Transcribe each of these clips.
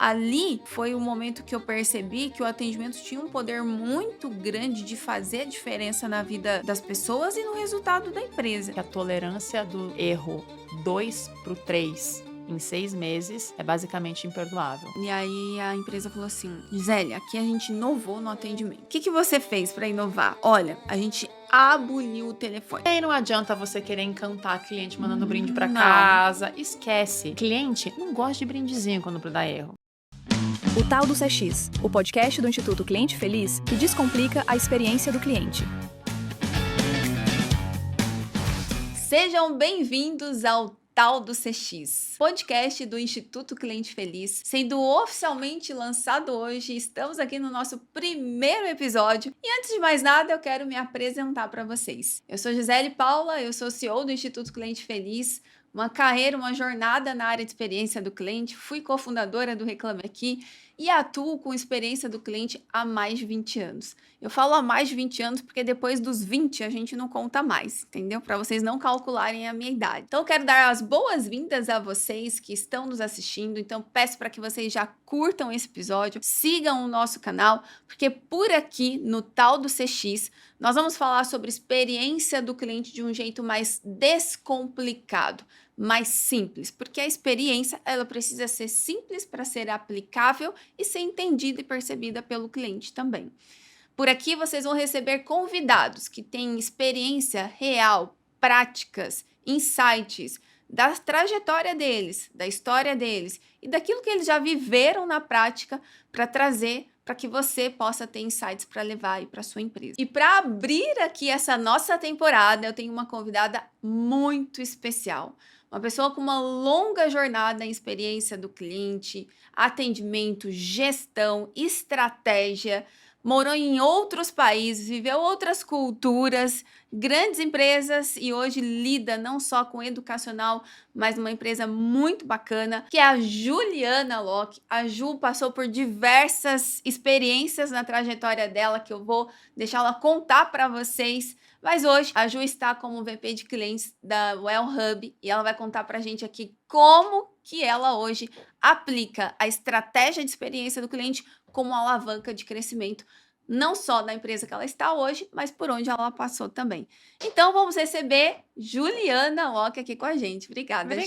Ali foi o momento que eu percebi que o atendimento tinha um poder muito grande de fazer a diferença na vida das pessoas e no resultado da empresa. Que a tolerância do erro 2 para o 3 em 6 meses é basicamente imperdoável. E aí a empresa falou assim: Gisele, aqui a gente inovou no atendimento. O que você fez para inovar? Olha, a gente aboliu o telefone. E aí não adianta você querer encantar cliente mandando brinde para Não. casa. Esquece. Cliente não gosta de brindezinho quando dá erro. O Tal do CX, o podcast do Instituto Cliente Feliz que descomplica a experiência do cliente. Sejam bem-vindos ao Tal do CX, podcast do Instituto Cliente Feliz, sendo oficialmente lançado hoje. Estamos aqui no nosso primeiro episódio. E antes de mais nada, eu quero me apresentar para vocês. Eu sou Gisele Paula, eu sou CEO do Instituto Cliente Feliz, uma carreira, uma jornada na área de experiência do cliente, fui cofundadora do Reclame Aqui e atuo com experiência do cliente há mais de 20 anos. Eu falo há mais de 20 anos porque depois dos 20 a gente não conta mais, entendeu? Para vocês não calcularem a minha idade. Então eu quero dar as boas-vindas a vocês que estão nos assistindo, então peço para que vocês já curtam esse episódio, sigam o nosso canal, porque por aqui no Tal do CX nós vamos falar sobre experiência do cliente de um jeito mais descomplicado, mais simples, porque a experiência ela precisa ser simples para ser aplicável e ser entendida e percebida pelo cliente também. Por aqui vocês vão receber convidados que têm experiência real, práticas, insights da trajetória deles, da história deles e daquilo que eles já viveram na prática para trazer para que você possa ter insights para levar aí para sua empresa. E para abrir aqui essa nossa temporada, eu tenho uma convidada muito especial. Uma pessoa com uma longa jornada em experiência do cliente, atendimento, gestão, estratégia, morou em outros países, viveu outras culturas, grandes empresas e hoje lida não só com educacional, mas numa empresa muito bacana, que é a Juliana Locke. A Ju passou por diversas experiências na trajetória dela, que eu vou deixar ela contar para vocês. Mas hoje a Ju está como VP de clientes da Well Hub e ela vai contar para a gente aqui como que ela hoje aplica a estratégia de experiência do cliente como alavanca de crescimento, não só da empresa que ela está hoje, mas por onde ela passou também. Então vamos receber Juliana Locke aqui com a gente. Obrigada, Ju.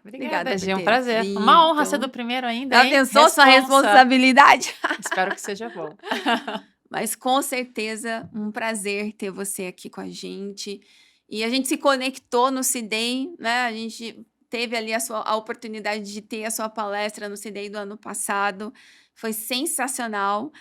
Obrigada, Gi, é um ter prazer. vindo. Uma honra ser do primeiro ainda, Já hein? pensou sua responsabilidade? Espero que seja bom. Mas com certeza um prazer ter você aqui com a gente. E a gente se conectou no CDEM, né? A gente teve ali a oportunidade de ter a sua palestra no CDEM do ano passado. Foi sensacional.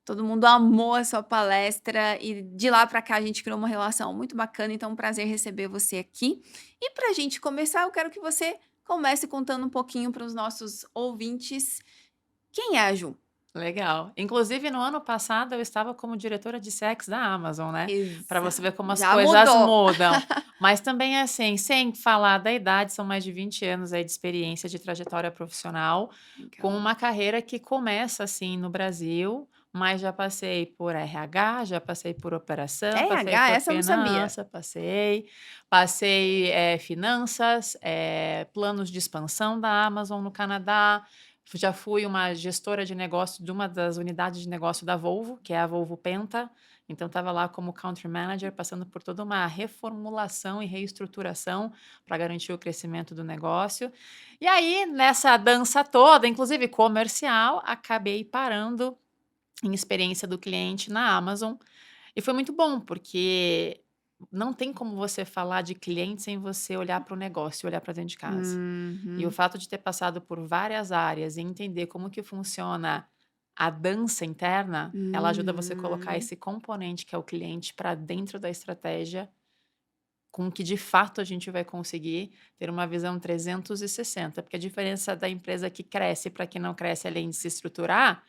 Todo mundo amou a sua palestra e de lá para cá a gente criou uma relação muito bacana. Então, é um prazer receber você aqui. E para a gente começar, eu quero que você comece contando um pouquinho para os nossos ouvintes quem é a Ju. Legal. Inclusive, no ano passado, eu estava como diretora de CX da Amazon, né? Para você ver como as Já coisas mudou. mudam. Mas também, assim, sem falar da idade, são mais de 20 anos aí de experiência, de trajetória profissional, com uma carreira que começa, assim, no Brasil, mas já passei por RH, já passei por operação, passei RH, por essa eu não sabia. finança, passei finanças, planos de expansão da Amazon no Canadá. Já fui uma gestora de negócio de uma das unidades de negócio da Volvo, que é a Volvo Penta. Então, estava lá como country manager, passando por toda uma reformulação e reestruturação para garantir o crescimento do negócio. E aí, nessa dança toda, inclusive comercial, acabei parando em experiência do cliente na Amazon. E foi muito bom, porque não tem como você falar de cliente sem você olhar para o negócio, olhar para dentro de casa. E o fato de ter passado por várias áreas e entender como que funciona a dança interna, ela ajuda você a colocar esse componente que é o cliente para dentro da estratégia, com que de fato a gente vai conseguir ter uma visão 360, porque a diferença da empresa que cresce para que não cresce além de se estruturar,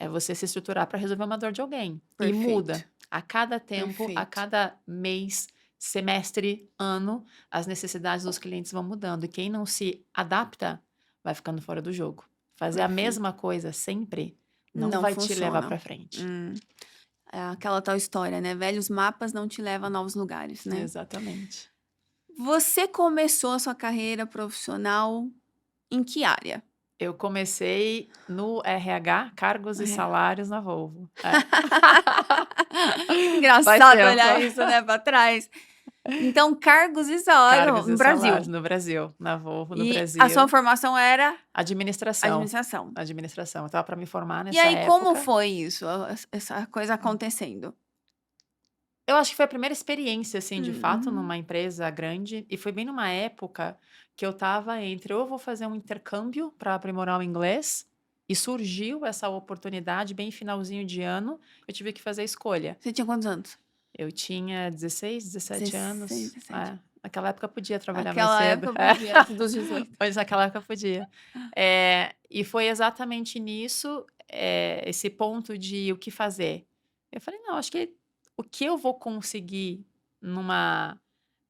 é você se estruturar para resolver uma dor de alguém. E muda. A cada tempo, a Perfeito. cada mês, semestre, ano, as necessidades dos clientes vão mudando. E quem não se adapta vai ficando fora do jogo. Fazer a Perfeito. mesma coisa sempre não Não vai te levar funciona. para frente. É aquela tal história, né? Velhos mapas não te levam a novos lugares, né? Exatamente. Você começou a sua carreira profissional em que área? Eu comecei no RH, cargos e RH. salários na Volvo. Faz Engraçado tempo. olhar isso, né, pra trás. Então, cargos e salário Cargos no e Brasil. salários no Brasil, na Volvo, no E a sua Brasil. formação era Administração. administração. Administração. Eu estava para me formar E nessa aí, como época. foi isso, essa coisa acontecendo? Eu acho que foi a primeira experiência, assim, de fato, Uhum. numa empresa grande. E foi bem numa época que eu estava entre ou eu vou fazer um intercâmbio para aprimorar o inglês, e surgiu essa oportunidade bem finalzinho de ano, eu tive que fazer a escolha. Você tinha quantos anos? Eu tinha 16, 17 anos. 16, 17. Naquela época podia trabalhar mais Naquela cedo. época podia, antes dos 18. Mas naquela época podia. E foi exatamente nisso, esse ponto de o que fazer. Eu falei, não, acho que o que eu vou conseguir numa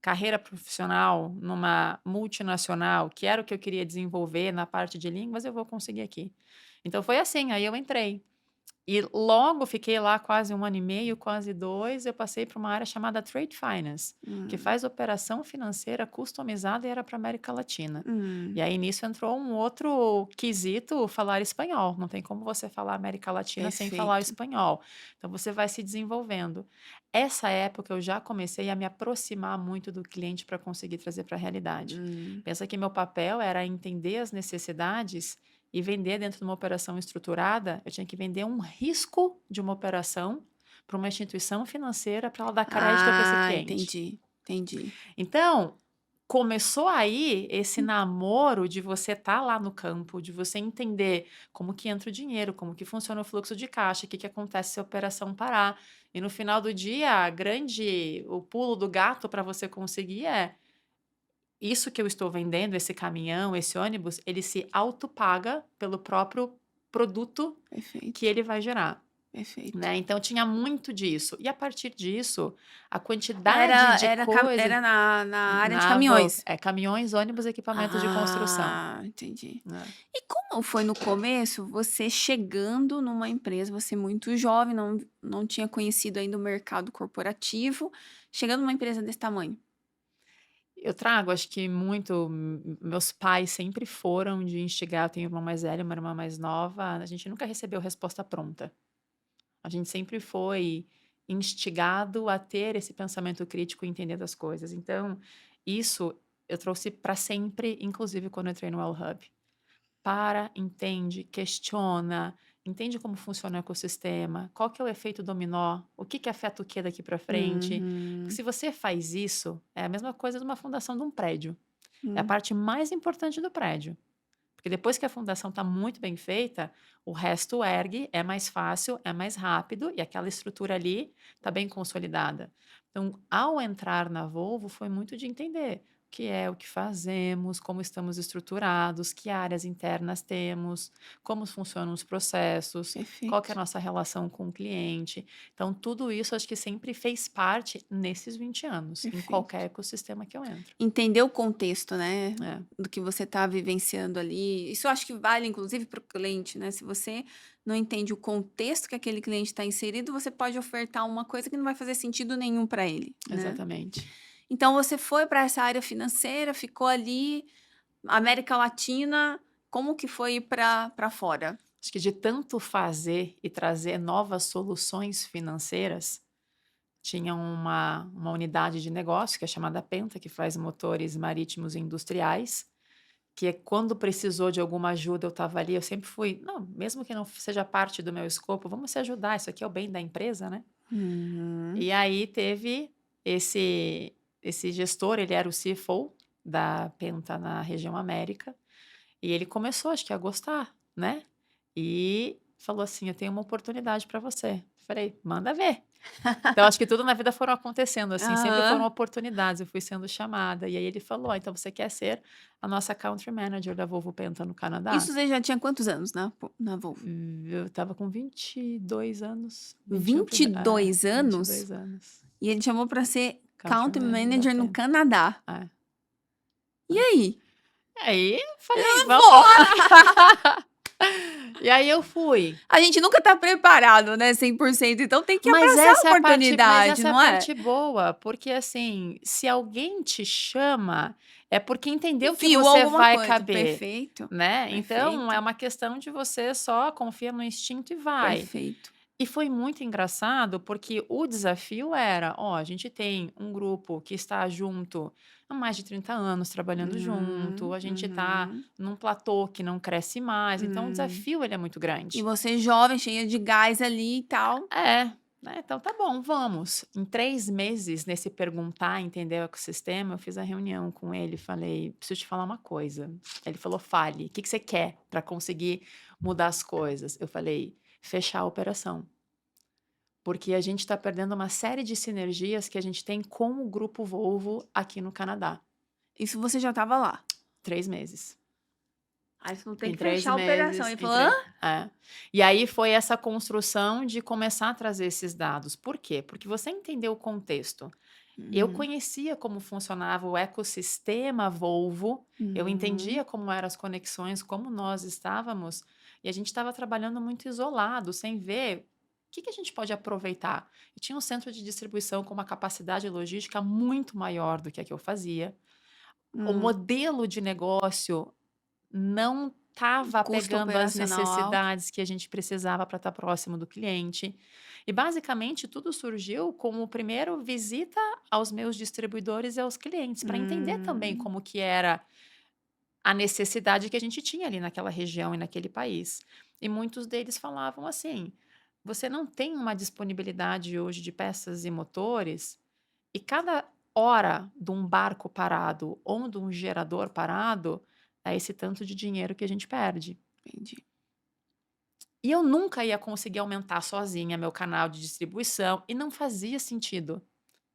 carreira profissional, numa multinacional, que era o que eu queria desenvolver na parte de línguas, eu vou conseguir aqui. Então foi assim, aí eu entrei. E logo fiquei lá quase 1 ano e meio, quase 2, eu passei para uma área chamada Trade Finance, que faz operação financeira customizada e era para América Latina. E aí nisso entrou um outro quesito, falar espanhol. Não tem como você falar América Latina sem falar o Perfeito. espanhol. Então você vai se desenvolvendo. Essa época eu já comecei a me aproximar muito do cliente para conseguir trazer para a realidade. Pensa que meu papel era entender as necessidades e vender dentro de uma operação estruturada. Eu tinha que vender um risco de uma operação para uma instituição financeira para ela dar crédito para esse cliente. Entendi. Então, começou aí esse namoro de você estar lá no campo, de você entender como que entra o dinheiro, como que funciona o fluxo de caixa, o que acontece se a operação parar. E no final do dia, o pulo do gato para você conseguir isso que eu estou vendendo, esse caminhão, esse ônibus, ele se autopaga pelo próprio produto Perfeito. que ele vai gerar, Perfeito. né? Então tinha muito disso. E a partir disso, a quantidade de Era coisa na área de caminhões. caminhões, ônibus, equipamentos de construção. Entendi. Né? E como foi no começo, você chegando numa empresa, você muito jovem, não tinha conhecido ainda o mercado corporativo, chegando numa empresa desse tamanho? Eu trago, acho que muito. Meus pais sempre foram de instigar. Eu tenho uma irmã mais velha, uma irmã mais nova. A gente nunca recebeu resposta pronta. A gente sempre foi instigado a ter esse pensamento crítico e entender das coisas. Então, isso eu trouxe para sempre, inclusive quando eu entrei no Well Hub. Para, entende, questiona, entende como funciona o ecossistema, qual que é o efeito dominó, o que afeta o que daqui para frente. Porque se você faz isso, é a mesma coisa de uma fundação de um prédio. É a parte mais importante do prédio. Porque depois que a fundação está muito bem feita, o resto ergue, é mais fácil, é mais rápido e aquela estrutura ali está bem consolidada. Então, ao entrar na Volvo, foi muito de entender o que é, o que fazemos, como estamos estruturados, que áreas internas temos, como funcionam os processos, qual que é a Perfeito. nossa relação com o cliente. Então, tudo isso acho que sempre fez parte nesses 20 anos, em Perfeito. qualquer ecossistema que eu entro. Entender o contexto, né? É. Do que você está vivenciando ali. Isso eu acho que vale, inclusive, para o cliente, né? Se você não entende o contexto que aquele cliente está inserido, você pode ofertar uma coisa que não vai fazer sentido nenhum para ele, né? Exatamente. Então, você foi para essa área financeira, ficou ali, América Latina, como que foi ir para fora? Acho que de tanto fazer e trazer novas soluções financeiras, tinha uma unidade de negócio que é chamada Penta, que faz motores marítimos e industriais, que quando precisou de alguma ajuda, eu estava ali, eu sempre fui, não, mesmo que não seja parte do meu escopo, vamos se ajudar, isso aqui é o bem da empresa, né? E aí teve esse gestor, ele era o CFO da Penta na região América, e ele começou, acho que, a gostar, né? E falou assim: eu tenho uma oportunidade para você. Falei, manda ver. Então, acho que tudo na vida foram acontecendo assim, sempre foram oportunidades, eu fui sendo chamada. E aí ele falou: então você quer ser a nossa country manager da Volvo Penta no Canadá? Isso você já tinha quantos anos na Volvo? Eu estava com 22 anos. 22 anos? 22 anos. E ele chamou para ser country da manager no Penta. Canadá. É. E aí? Aí eu falei, Eu vamos lá. E aí eu fui. A gente nunca tá preparado, né, 100%, então tem que Mas abraçar a essa é a parte, mas oportunidade, essa é a não é? parte boa, porque assim, se alguém te chama, é porque entendeu que Viu você alguma vai coisa. caber, Perfeito, né? Então é perfeito, uma questão de você só confia no instinto e vai. perfeito. E foi muito engraçado, porque o desafio era, ó, a gente tem um grupo que está junto há mais de 30 anos trabalhando junto, a gente está Uhum. num platô que não cresce mais, então o Hum. desafio ele é muito E grande. você jovem, cheia de gás ali e tal. É, né? Então tá bom, vamos. Em 3 meses, nesse perguntar, entender o ecossistema, eu fiz a reunião com ele, falei, preciso te falar uma coisa. Ele falou, fale, o que que você quer para conseguir mudar as coisas? Eu falei, fechar a operação. Porque a gente está perdendo uma série de sinergias que a gente tem com o Grupo Volvo aqui no Canadá. Isso você já estava lá. 3 meses. Aí você não tem Em que três fechar a operação. meses, Ele em falou, hã? três, é. E aí foi essa construção de começar a trazer esses dados. Por quê? Porque você entendeu o contexto. Eu Uhum. conhecia como funcionava o ecossistema Volvo, eu Uhum. entendia como eram as conexões, como nós estávamos, e a gente estava trabalhando muito isolado, sem ver o que que a gente pode aproveitar. E tinha um centro de distribuição com uma capacidade logística muito maior do que a que eu fazia. O Hum. modelo de negócio não O estava custo pegando as operacional alto. necessidades que a gente precisava para estar próximo do cliente. E basicamente tudo surgiu como primeiro visita aos meus distribuidores e aos clientes, para entender também Hum. como que era a necessidade que a gente tinha ali naquela região e naquele país. E muitos deles falavam assim: você não tem uma disponibilidade hoje de peças e motores, e cada hora de um barco parado ou de um gerador parado é esse tanto de dinheiro que a gente perde. Entendi. E eu nunca ia conseguir aumentar sozinha meu canal de distribuição e não fazia sentido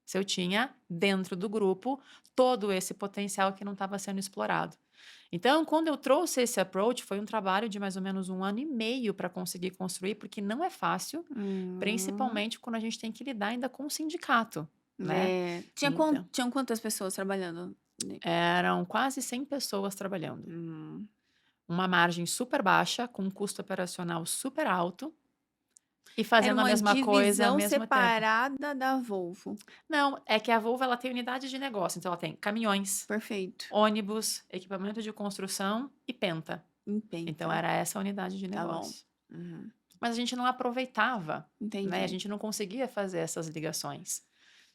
se eu tinha dentro do grupo todo esse potencial que não estava sendo explorado. Então, quando eu trouxe esse approach, foi um trabalho de mais ou menos 1 ano e meio para conseguir construir, porque não é fácil, Hum. principalmente quando a gente tem que lidar ainda com o sindicato, né? É. Então, Tinham quantas pessoas trabalhando? eram quase 100 pessoas trabalhando. Hum. Uma margem super baixa, com um custo operacional super alto e Era fazendo a uma mesma coisa ao divisão mesmo tempo. separada da Volvo. Não, é que a Volvo ela tem unidades de negócio, então ela tem caminhões, Perfeito. ônibus, equipamento de construção e penta. Então Empenta. era essa a unidade de Tá bom. negócio. Uhum. Mas a gente não aproveitava, né? A Entendi. gente não conseguia fazer essas ligações.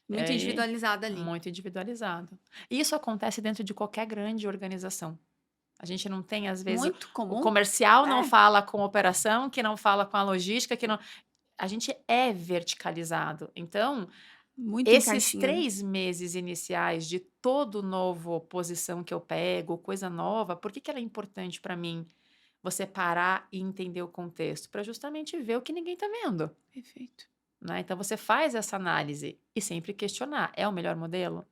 E Muito aí, individualizada ali. muito individualizado. E isso acontece dentro de qualquer grande organização. A gente não tem, às vezes, Muito o comum? comercial não É. fala com a operação, que não fala com a logística, que não. A gente é verticalizado. Então, Muito em esses caixinha, né? 3 meses iniciais de todo novo posição que eu pego, coisa nova, por que que ela é importante para mim? Você parar e entender o contexto, para justamente ver o que ninguém está vendo, Perfeito. né? Então você faz essa análise e sempre questionar: é o melhor modelo?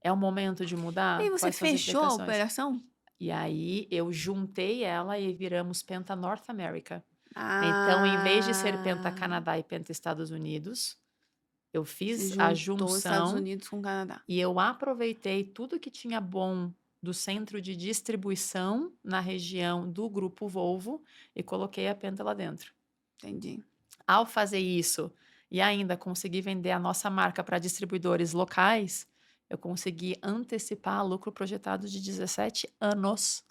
É o momento de E aí mudar? você Quais são as fechou a implicações? operação? E aí eu juntei ela e viramos Penta North America. Então, em vez de ser Penta Ah, Canadá e Penta Estados Unidos, eu você fiz a juntou os Estados junção Unidos com o Canadá. e eu aproveitei tudo que tinha bom do centro de distribuição na região do Grupo Volvo e coloquei a Penta lá dentro. Entendi. Ao fazer isso e ainda conseguir vender a nossa marca para distribuidores locais, eu consegui antecipar lucro projetado de 17 anos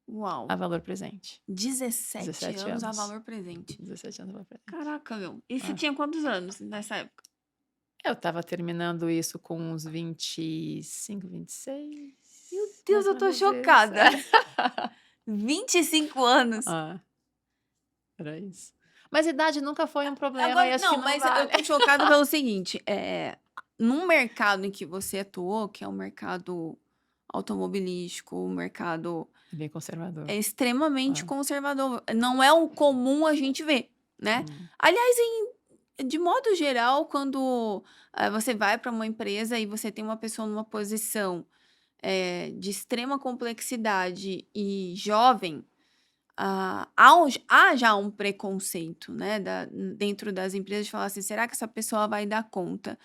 Uau. a valor presente. 17 17 anos a anos. valor presente. 17 anos a valor presente. Caraca, meu. E você Ah. tinha quantos anos nessa época? Eu estava terminando isso com uns 25, 26. Meu Mais Deus, ou eu tô menos isso. chocada. 25 anos. Ah, era isso. Mas idade nunca foi um problema e Agora, acho que não, não mas eu vale. tô chocada pelo seguinte, num mercado em que você atuou, que é um mercado automobilístico, um mercado Bem conservador. extremamente Ah. conservador, não é o comum a gente ver, né? Aliás, de modo geral, quando você vai para uma empresa e você tem uma pessoa numa posição de extrema complexidade e jovem, há já um preconceito, né, dentro das empresas de falar assim, será que essa pessoa vai dar conta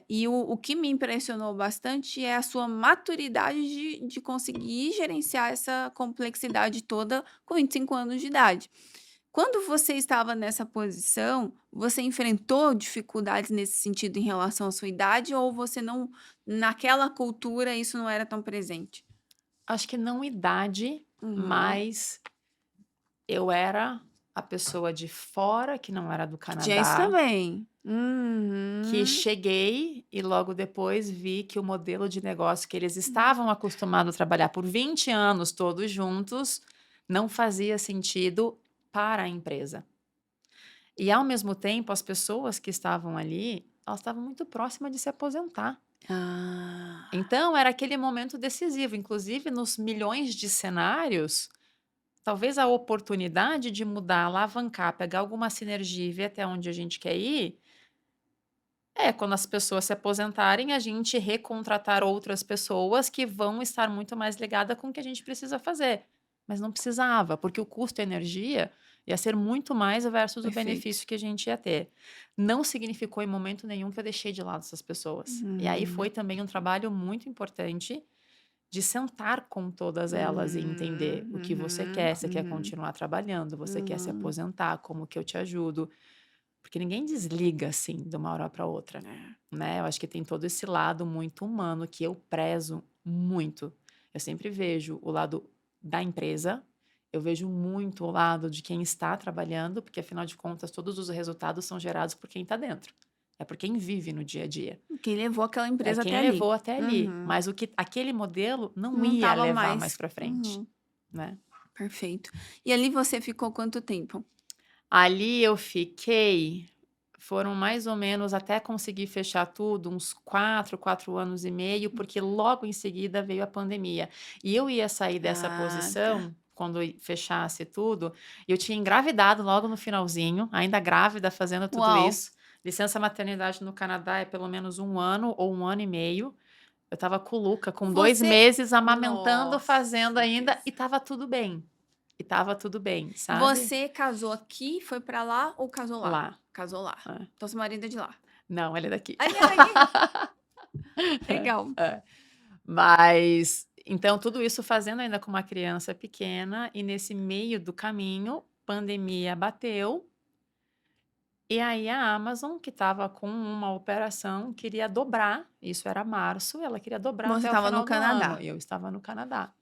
E o que me impressionou bastante é a sua maturidade de conseguir gerenciar essa complexidade toda com 25 anos de idade. Quando você estava nessa posição, você enfrentou dificuldades nesse sentido em relação à sua idade ou você não naquela cultura isso não era tão presente? Acho que não idade, Uhum. mas eu era a pessoa de fora, que não era do Que tinha isso Canadá, também. que Uhum. cheguei e logo depois vi que o modelo de negócio que eles estavam acostumados a trabalhar por 20 anos todos juntos não fazia sentido para a empresa. E ao mesmo tempo, as pessoas que estavam ali, elas estavam muito próximas de se aposentar. Ah. Então era aquele momento decisivo, inclusive nos milhões de cenários, talvez a oportunidade de mudar, alavancar, pegar alguma sinergia e ver até onde a gente quer ir, é quando as pessoas se aposentarem, a gente recontratar outras pessoas que vão estar muito mais ligada com o que a gente precisa fazer. Mas não precisava, porque o custo energia ia ser muito mais versus o Perfeito. benefício que a gente ia ter. Não significou em momento nenhum que eu deixei de lado essas pessoas. E aí foi Hum. também um trabalho muito importante de sentar com todas elas e entender o que você Uhum, quer. Você quer uhum, continuar trabalhando, você quer se uhum. aposentar, como que eu te ajudo? Porque ninguém desliga assim de uma hora para outra, É. né? Eu acho que tem todo esse lado muito humano que eu prezo muito. Eu sempre vejo o lado da empresa, eu vejo muito o lado de quem está trabalhando, porque afinal de contas todos os resultados são gerados por quem está dentro. É por quem vive no dia a dia. Quem levou aquela É empresa até quem ali. levou até ali, Uhum. mas o que aquele modelo não Não ia estava levar mais mais. para frente, Uhum, né? perfeito. E ali você ficou quanto tempo? Ali eu fiquei, foram mais ou menos até conseguir fechar tudo, uns 4 anos e meio, porque logo em seguida veio a pandemia. E eu ia sair dessa Ah, tá. posição quando fechasse tudo, e eu tinha engravidado logo no finalzinho, ainda grávida, fazendo tudo Uau! isso. Licença maternidade no Canadá é pelo menos 1 ano ou 1 ano e meio. Eu estava com o Luca, com 2 Você meses, amamentando, fazendo Nossa, ainda, e Deus. estava tudo bem. E estava tudo bem, sabe? Você casou aqui, foi pra lá ou casou lá? Lá. Casou lá. É. Então seu marido é de lá. Não, ele é daqui. Aí é daqui? Legal. É. Mas, então, tudo isso fazendo ainda com uma criança pequena, e nesse meio do caminho, pandemia bateu, e aí a Amazon, que estava com uma operação, queria dobrar, isso era março, ela queria dobrar Você até o estava no final do ano, Canadá. e eu estava no Canadá.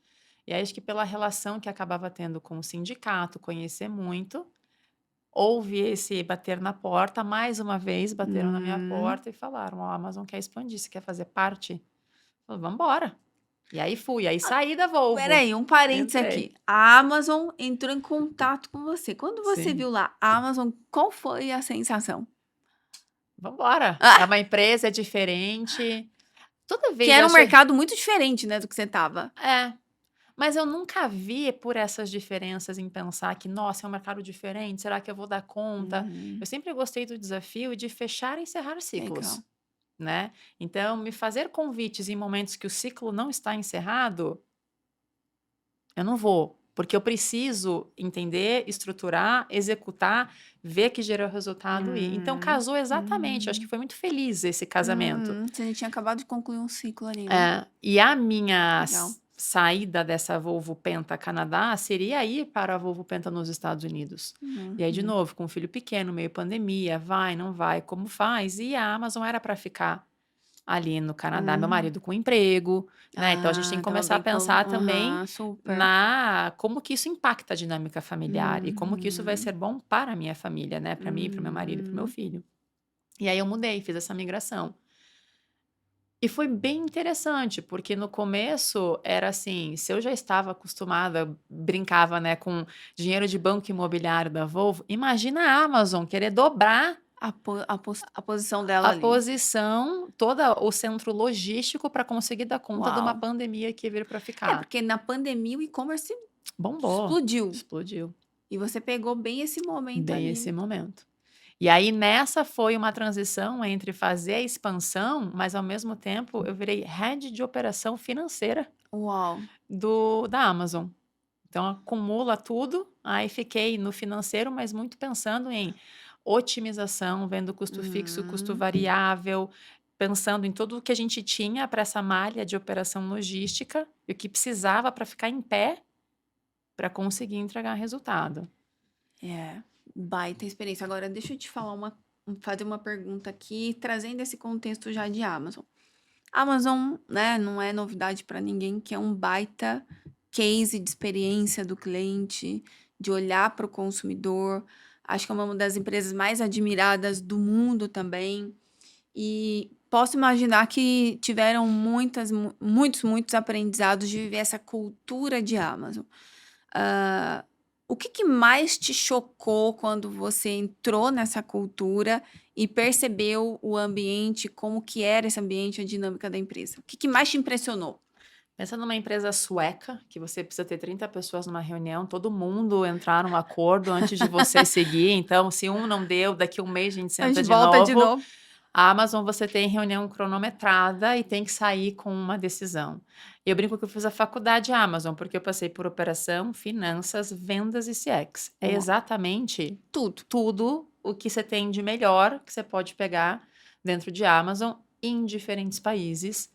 E aí acho que pela relação que acabava tendo com o sindicato, conhecer muito, houve esse bater na porta, mais uma vez bateram na minha Hum. porta e falaram: "Ó, a Amazon quer expandir, você quer fazer parte?" Eu falei: "Vamos embora". E aí fui, aí saí da Espera Volvo, aí, um parêntese entrei. aqui. A Amazon entrou em contato com você. Quando você Sim, viu lá a Amazon, qual foi a sensação? vamos embora. É Ah, uma empresa, é diferente. Toda que vez eu era um achei mercado muito diferente, né, do que você estava. é, mas eu nunca vi por essas diferenças em pensar que: "Nossa, é um mercado diferente, será que eu vou dar conta?". Uhum, Eu sempre gostei do desafio de fechar e encerrar ciclos, legal. né. Então me fazer convites em momentos que o ciclo não está encerrado, eu não vou, porque eu preciso entender, estruturar, executar, ver que gerou resultado e então Uhum, casou exatamente, acho que uhum, foi muito feliz esse casamento. você tinha acabado de concluir um ciclo ali, né. É, e a minha Legal. saída dessa Volvo Penta Canadá seria ir para a Volvo Penta nos Estados Unidos. E aí, de Uhum, novo, com um filho pequeno, meio pandemia, vai, não vai, como faz? E a Amazon era para ficar ali no Canadá, meu uhum. marido com emprego, né? Então a gente tem Ah, que estava começar a bem pensar também aham, super. na como que isso impacta a dinâmica familiar e como que isso vai ser Uhum, bom para a minha família, né? Para mim, para o meu marido, para o meu uhum. filho. E aí eu mudei, fiz essa migração. E foi bem interessante, porque no começo era assim, se eu já estava acostumada, brincava, né, com dinheiro de banco imobiliário da Volvo, imagina a Amazon querer dobrar A posição dela a ali. posição, toda o centro logístico para conseguir dar conta de uma Uau. pandemia que ia vir para É, ficar. porque na pandemia o e-commerce Bombou, explodiu, explodiu. e você pegou bem esse momento Bem ali, esse né. momento. E aí nessa foi uma transição entre fazer a expansão, mas ao mesmo tempo eu virei head de operação financeira Uau. da Amazon. Então acumula tudo, aí fiquei no financeiro, mas muito pensando em otimização, vendo custo fixo, custo variável, pensando em tudo o que a gente tinha para essa malha de operação logística e o que precisava para ficar em pé para conseguir entregar resultado. É, baita experiência. Agora, deixa eu te fazer uma pergunta aqui, trazendo esse contexto já de Amazon. Amazon, né, não é novidade para ninguém que é um baita case de experiência do cliente, de olhar para o consumidor. Acho que é uma das empresas mais admiradas do mundo também. E posso imaginar que tiveram muitos aprendizados de viver essa cultura de Amazon. Ah, o que mais te chocou quando você entrou nessa cultura e percebeu o ambiente, como que era esse ambiente, a dinâmica da empresa? O que mais te impressionou? Pensa numa empresa sueca, que você precisa ter 30 pessoas numa reunião, todo mundo entrar num acordo antes de você seguir. Então, se um não deu, daqui a um mês a gente A gente senta de volta de novo. novo. A Amazon você tem reunião cronometrada e tem que sair com uma decisão. Eu brinco que eu fiz a faculdade Amazon, porque eu passei por operação, finanças, vendas e CX. É Uau. exatamente Tudo. tudo o que você tem de melhor que você pode pegar dentro de Amazon em diferentes países.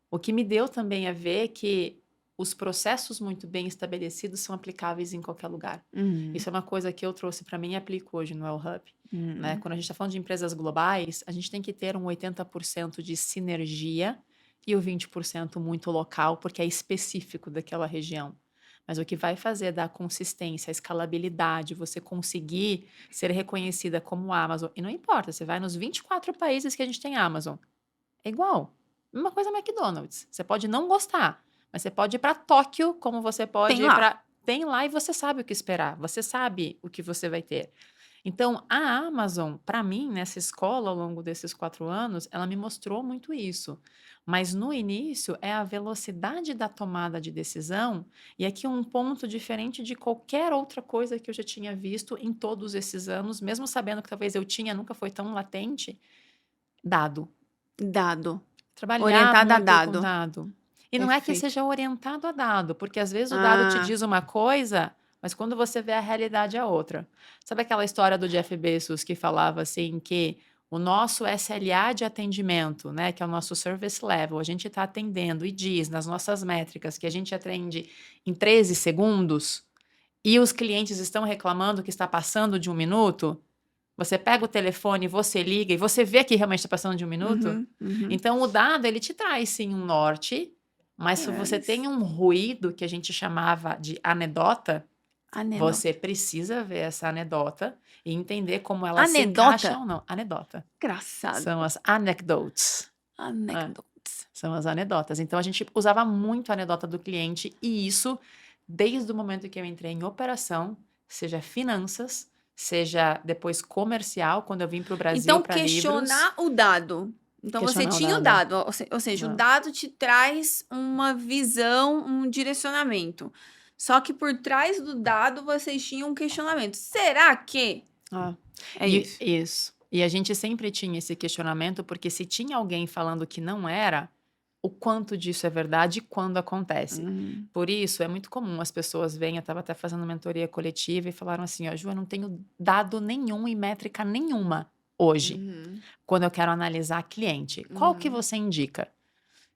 O que me deu também a ver que os processos muito bem estabelecidos são aplicáveis em qualquer lugar. Isso é uma coisa que eu trouxe para mim e aplico hoje no El Hub. Né? Quando a gente está falando de empresas globais, a gente tem que ter um 80% de sinergia e o 20% muito local, porque é específico daquela região. Mas o que vai fazer da consistência, a escalabilidade, você conseguir ser reconhecida como Amazon, e não importa, você vai nos 24 países que a gente tem Amazon, é igual. Mesma coisa McDonald's. Você pode não gostar, mas você pode ir para Tóquio, como você pode Tem ir lá. para... Tem lá e você sabe o que esperar. Você sabe o que você vai ter. Então, a Amazon, para mim, nessa escola, ao longo desses 4 anos, ela me mostrou muito isso. Mas no início, é a velocidade da tomada de decisão, e aqui um ponto diferente de qualquer outra coisa que eu já tinha visto em todos esses anos, mesmo sabendo que talvez eu tinha, nunca foi tão latente, dado. Dado. Trabalhar Orientada a muito com dado. dado. E não é que Perfeito. seja orientado a dado, porque às vezes o dado te Ah, diz uma coisa, mas quando você vê a realidade é outra. Sabe aquela história do Jeff Bezos que falava assim que o nosso SLA de atendimento, né, que é o nosso service level, a gente está atendendo e diz nas nossas métricas que a gente atende em 13 segundos e os clientes estão reclamando que está passando de 1 minuto? Você pega o telefone, você liga e você vê que realmente está passando de 1 minuto? Então, o dado, ele te traz, sim, um norte, mas se você tem um ruído que a gente chamava de anedota, Anedota. você precisa ver essa anedota e entender como ela se Anedota? encaixa ou não. Anedota. Engraçado. São as anecdotes. Anecdotes. São as anedotas. Então, a gente usava muito a anedota do cliente e isso, desde o momento que eu entrei em operação, seja finanças, seja depois comercial, quando eu vim para o Brasil Então, para livros. questionar o dado. Então, você Questionar o tinha o dado. dado, ou seja, o Não. dado te traz uma visão, um direcionamento. Só que por trás do dado, vocês tinham um questionamento. Será que Ah, é e isso? isso. E a gente sempre tinha esse questionamento, porque se tinha alguém falando que não era, o quanto disso é verdade e quando acontece. Por isso, é muito comum as pessoas verem, eu estava até fazendo mentoria coletiva e falaram assim, ó, Ju, eu não tenho dado nenhum e métrica nenhuma hoje, quando eu quero analisar cliente. Qual que você indica?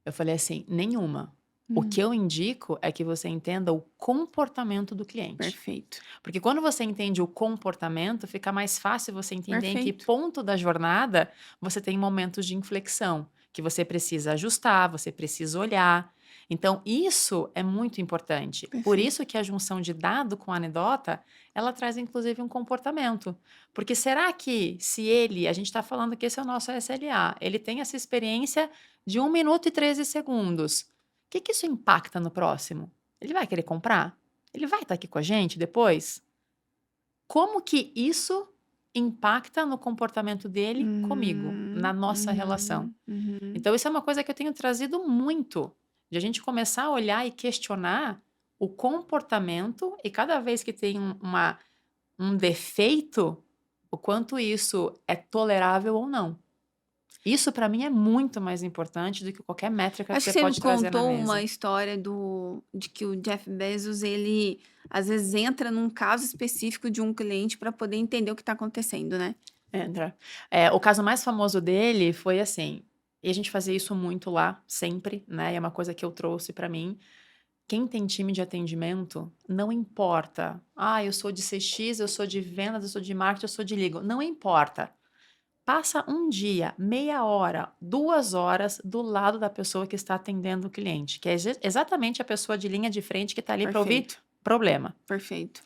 Eu falei assim, nenhuma. O que eu indico é que você entenda o comportamento do cliente. Perfeito. Porque quando você entende o comportamento, fica mais fácil você entender em que Perfeito. ponto da jornada você tem momentos de inflexão, que você precisa ajustar, você precisa olhar. Então, isso é muito importante. Por Perfeito. isso que a junção de dado com anedota, ela traz inclusive um comportamento. Porque será que se ele, a gente está falando que esse é o nosso SLA, ele tem essa experiência de 1 minuto e 13 segundos. O que isso impacta no próximo? Ele vai querer comprar? Ele vai estar aqui com a gente depois? Como que isso impacta no comportamento dele comigo, na nossa relação? Então, isso é uma coisa que eu tenho trazido muito, de a gente começar a olhar e questionar o comportamento e cada vez que tem um defeito, o quanto isso é tolerável ou não. Isso, para mim, é muito mais importante do que qualquer métrica que Acho que você você me pode trazer na contou mesa. uma história de que o Jeff Bezos, ele às vezes entra num caso específico de um cliente para poder entender o que está acontecendo, né? Entra. O caso mais famoso dele foi assim, e a gente fazia isso muito lá, sempre, né? E é uma coisa que eu trouxe pra mim. Quem tem time de atendimento, não importa. Ah, eu sou de CX, eu sou de vendas, eu sou de marketing, eu sou de legal. Não importa. Passa um dia, meia hora, 2 horas do lado da pessoa que está atendendo o cliente, que é exatamente a pessoa de linha de frente que está ali para ouvir Perfeito, problema. perfeito.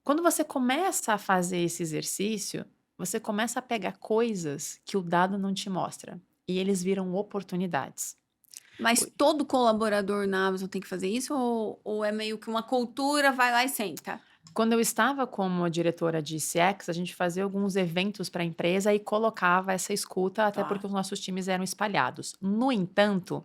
Quando você começa a fazer esse exercício, você começa a pegar coisas que o dado não te mostra e eles viram oportunidades. Mas todo colaborador na Amazon tem que fazer isso ou é meio que uma cultura, vai lá e senta? Quando eu estava como diretora de CX, a gente fazia alguns eventos para a empresa e colocava essa escuta, até Tá. porque os nossos times eram espalhados. No entanto,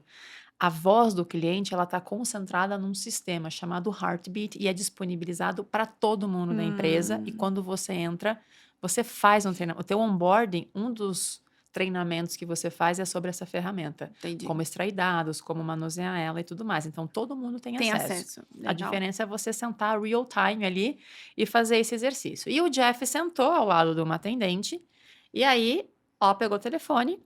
a voz do cliente ela está concentrada num sistema chamado Heartbeat e é disponibilizado para todo mundo da empresa. E quando você entra, você faz um treinamento. O teu onboarding, um dos treinamentos que você faz é sobre essa ferramenta. Entendi. Como extrair dados, como manusear ela e tudo mais. Então, todo mundo tem Tem acesso. acesso. A Legal. diferença é você sentar real time ali e fazer esse exercício. E o Jeff sentou ao lado de uma atendente e aí, pegou o telefone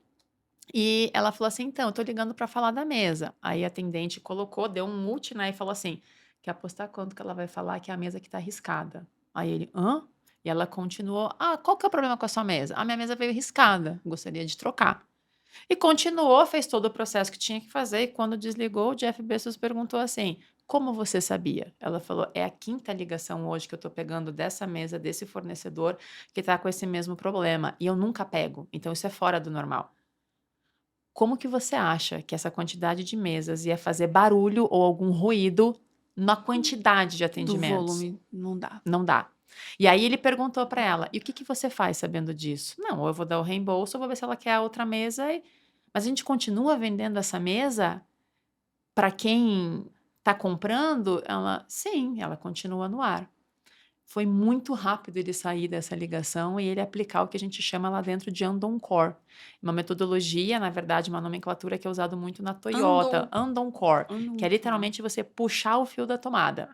e ela falou assim: então, eu tô ligando para falar da mesa. Aí a atendente colocou, deu um mute, né, e falou assim: quer apostar quanto que ela vai falar que é a mesa que tá riscada? Aí ele, hã? E ela continuou: qual que é o problema com a sua mesa? A minha mesa veio riscada, gostaria de trocar. E continuou, fez todo o processo que tinha que fazer. E quando desligou, o Jeff Bezos perguntou assim: como você sabia? Ela falou: é a 5ª ligação hoje que eu tô pegando dessa mesa, desse fornecedor, que tá com esse mesmo problema. E eu nunca pego. Então isso é fora do normal. Como que você acha que essa quantidade de mesas ia fazer barulho ou algum ruído na quantidade de Do atendimentos? volume, não dá. Não dá. E aí ele perguntou para ela: e o que que você faz sabendo disso? Não, ou eu vou dar o reembolso, ou vou ver se ela quer a outra mesa. Mas a gente continua vendendo essa mesa para quem está comprando? Ela, sim, ela continua no ar. Foi muito rápido ele sair dessa ligação e ele aplicar o que a gente chama lá dentro de Andon Core. Uma metodologia, na verdade, uma nomenclatura que é usado muito na Toyota. Andon Core, que é literalmente você puxar o fio da tomada.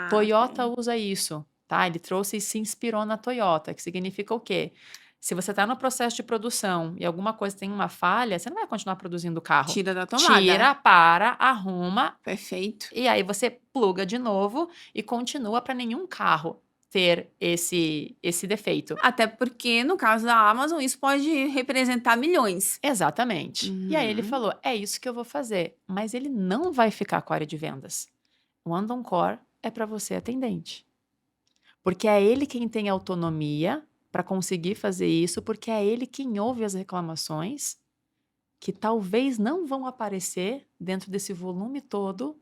Toyota ok. usa isso, tá? Ele trouxe e se inspirou na Toyota, que significa o quê? Se você está no processo de produção e alguma coisa tem uma falha, você não vai continuar produzindo o carro. Tira da tomada. Tira, para, arruma Perfeito. e aí você pluga de novo e continua para nenhum carro ter esse defeito. Até porque, no caso da Amazon, isso pode representar milhões. Exatamente. E aí ele Uhum. falou: é isso que eu vou fazer. Mas ele não vai ficar com a área de vendas. O Andon Core é para você atendente. Porque é ele quem tem autonomia para conseguir fazer isso, porque é ele quem ouve as reclamações que talvez não vão aparecer dentro desse volume todo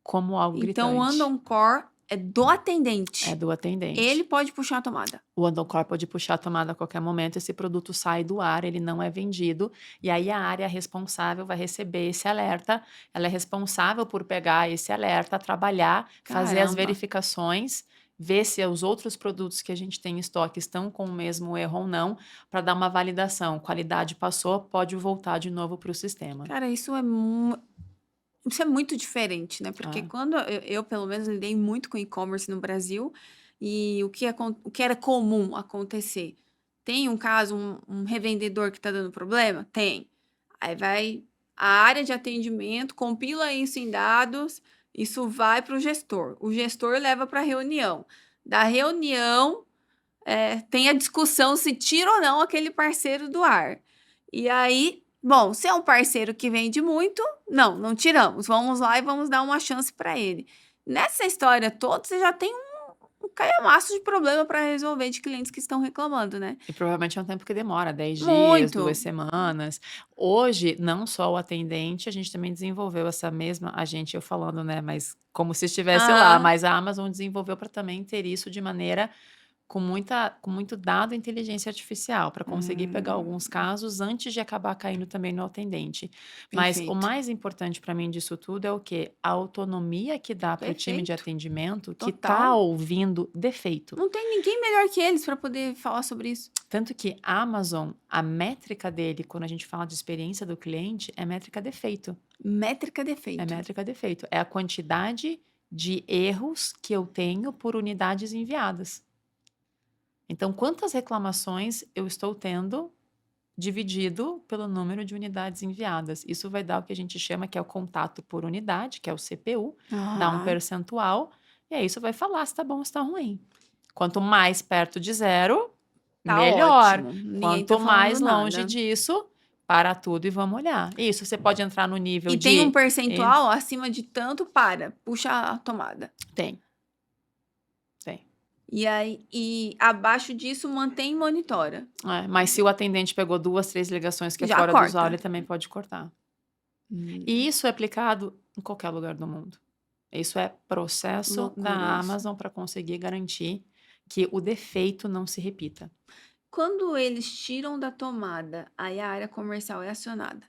como algo Então, o gritante. Andon Core é do atendente. É do atendente. Ele pode puxar a tomada. O Andon Core pode puxar a tomada a qualquer momento, esse produto sai do ar, ele não é vendido, e aí a área responsável vai receber esse alerta, ela é responsável por pegar esse alerta, trabalhar, fazer as Caramba. verificações, ver se os outros produtos que a gente tem em estoque estão com o mesmo erro ou não, para dar uma validação. Qualidade passou, pode voltar de novo para o sistema. Cara, isso é muito diferente, né? Porque Ah. quando eu, pelo menos, lidei muito com e-commerce no Brasil e o que era comum acontecer? Tem um caso, um revendedor que tá dando problema? Tem. Aí vai a área de atendimento, compila isso em dados, isso vai para o gestor. O gestor leva para a reunião. Da reunião, tem a discussão se tira ou não aquele parceiro do ar. E aí, bom, se é um parceiro que vende muito, não tiramos. Vamos lá e vamos dar uma chance para ele. Nessa história toda, você já tem um calhamaço de problema para resolver de clientes que estão reclamando, né? E provavelmente é um tempo que demora, 10 dias, Muito. 2 semanas. Hoje, não só o atendente, a gente também desenvolveu essa mesma, a gente, eu falando, né, mas como se estivesse lá, mas a Amazon desenvolveu para também ter isso de maneira com muito dado e inteligência artificial, para conseguir pegar alguns casos antes de acabar caindo também no atendente. Mas o Perfeito. mais importante para mim disso tudo é o quê? A autonomia que dá para o time de Perfeito. atendimento que Total. está ouvindo defeito. Não tem ninguém melhor que eles para poder falar sobre isso. Tanto que a Amazon, a métrica dele, quando a gente fala de experiência do cliente, é métrica defeito. Métrica defeito. É métrica defeito. É a quantidade de erros que eu tenho por unidades enviadas. Então, quantas reclamações eu estou tendo dividido pelo número de unidades enviadas? Isso vai dar o que a gente chama que é o contato por unidade, que é o CPU, dá um percentual, e aí isso vai falar se tá bom ou se tá ruim. Quanto mais perto de zero, Tá melhor. ótimo. Ninguém Quanto tá mais falando longe nada. disso, para tudo e vamos olhar. Isso, você pode entrar no nível E de... tem um percentual acima de tanto, puxa a tomada. Tem. E aí, e abaixo disso, mantém e monitora. Mas se o atendente pegou 2, 3 ligações que é Já fora do corta. usuário, ele também pode cortar. E isso é aplicado em qualquer lugar do mundo. Isso é processo Loucura da isso. Amazon para conseguir garantir que o defeito não se repita. Quando eles tiram da tomada, aí a área comercial é acionada.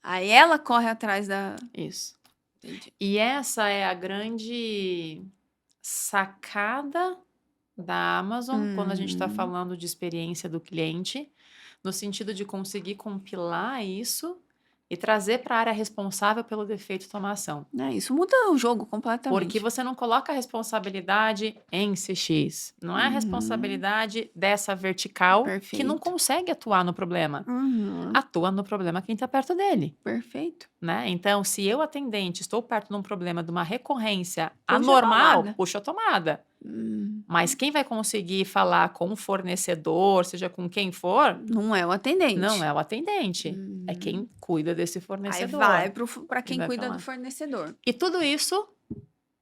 Aí ela corre atrás da... Isso. Entendi. E essa é a grande sacada da Amazon quando a gente está falando de experiência do cliente, no sentido de conseguir compilar isso e trazer para a área responsável pelo defeito tomar ação. Isso muda o jogo completamente. Porque você não coloca a responsabilidade em CX. Não é a responsabilidade dessa vertical que não Perfeito. consegue atuar no problema. Atua no problema quem está perto dele. Perfeito. Né? Então, se eu, atendente, estou perto de um problema de uma recorrência Puxa a anormal, tomada. puxa a tomada. Mas quem vai conseguir falar com o fornecedor, seja com quem for, Não é o atendente. não é o atendente. É quem cuida desse Aí fornecedor. vai para quem vai cuida pra lá. do fornecedor. E tudo isso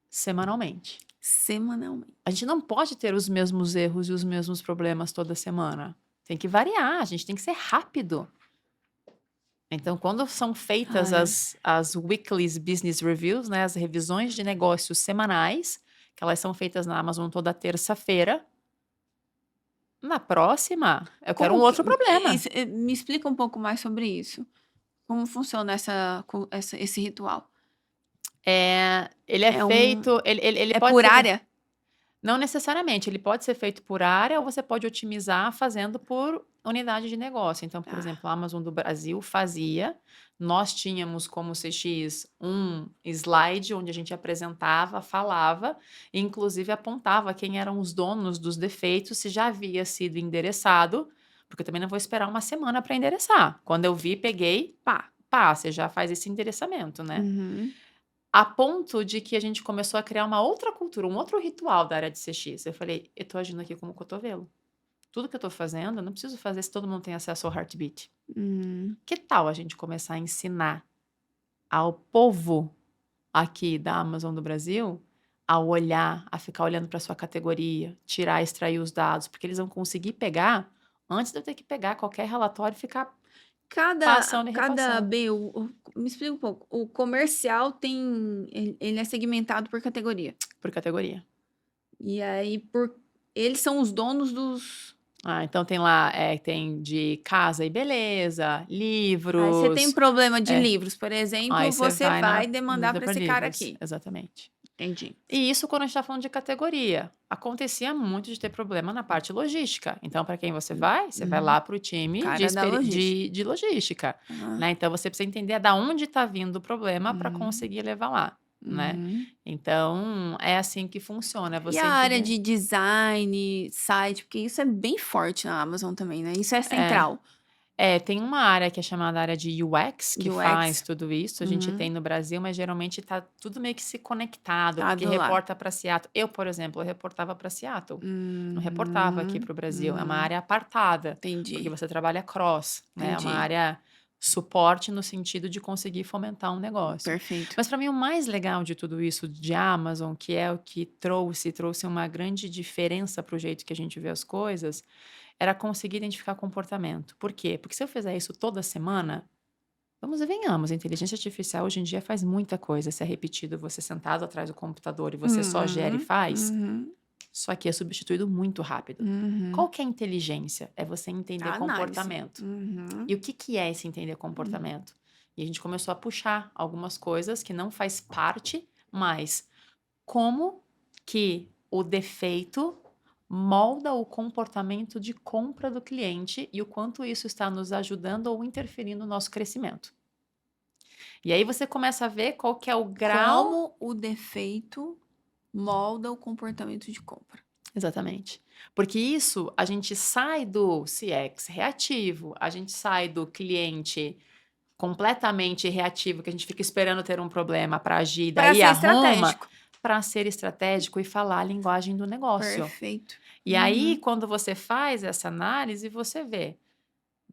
semanalmente. Semanalmente. A gente não pode ter os mesmos erros e os mesmos problemas toda semana. Tem que variar, a gente tem que ser rápido. Então, quando são feitas as weekly business reviews, né, as revisões de negócios semanais, que elas são feitas na Amazon toda terça-feira, na próxima, eu quero um outro problema. Me explica um pouco mais sobre isso. Como funciona esse ritual? Ele é feito... Ele É pode por ser, área? Não necessariamente. Ele pode ser feito por área ou você pode otimizar fazendo por unidade de negócio. Então, por exemplo, a Amazon do Brasil fazia. Nós tínhamos como CX um slide onde a gente apresentava, falava, e inclusive apontava quem eram os donos dos defeitos, se já havia sido endereçado, porque eu também não vou esperar uma semana para endereçar. Quando eu vi, peguei, pá, você já faz esse endereçamento, né? A ponto de que a gente começou a criar uma outra cultura, um outro ritual da área de CX. Eu falei, eu tô agindo aqui como cotovelo. Tudo que eu tô fazendo, eu não preciso fazer se todo mundo tem acesso ao heartbeat. Que tal a gente começar a ensinar ao povo aqui da Amazon do Brasil a olhar, a ficar olhando para sua categoria, tirar, extrair os dados, porque eles vão conseguir pegar antes de eu ter que pegar qualquer relatório e ficar passando e Cada repassando. BU, me explica um pouco. O comercial ele é segmentado por categoria. Por categoria. E aí, eles são os donos dos... Então tem lá, tem de casa e beleza, livros. Aí você tem problema de livros, por exemplo, Aí você vai na demandar para esse cara livros. aqui. Exatamente. Entendi. E isso quando a gente está falando de categoria. Acontecia muito de ter problema na parte logística. Então, para quem você vai? Você vai lá para o time Cara da de logística. Né? Então, você precisa entender da onde está vindo o problema para conseguir levar lá. Né? Então, é assim que funciona. E a área de design, site, porque isso é bem forte na Amazon também, né? Isso é central. Tem uma área que é chamada área de UX, que UX. faz tudo isso. A gente tem no Brasil, mas geralmente tá tudo meio que se conectado, porque do lado. reporta para Seattle. Eu, por exemplo, eu reportava para Seattle. Não reportava aqui para o Brasil. É uma área apartada. Entendi. Porque você trabalha cross, né? É uma Entendi. área suporte no sentido de conseguir fomentar um negócio. Perfeito. Mas para mim o mais legal de tudo isso de Amazon, que é o que trouxe uma grande diferença para o jeito que a gente vê as coisas, era conseguir identificar comportamento. Por quê? Porque se eu fizer isso toda semana, vamos e venhamos, a inteligência artificial hoje em dia faz muita coisa. Se é repetido, você sentado atrás do computador e você só gera e faz, só que é substituído muito rápido. Qual que é a inteligência? É você entender comportamento. E o que é esse entender comportamento? E a gente começou a puxar algumas coisas que não faz parte, mas como que o defeito molda o comportamento de compra do cliente e o quanto isso está nos ajudando ou interferindo no nosso crescimento. E aí você começa a ver qual que é o grau... Como o defeito molda o comportamento de compra. Exatamente. Porque isso, a gente sai do CX reativo, a gente sai do cliente completamente reativo, que a gente fica esperando ter um problema para agir, Para daí ser arruma, estratégico. para ser estratégico e falar a linguagem do negócio. Perfeito. E aí, quando você faz essa análise, você vê,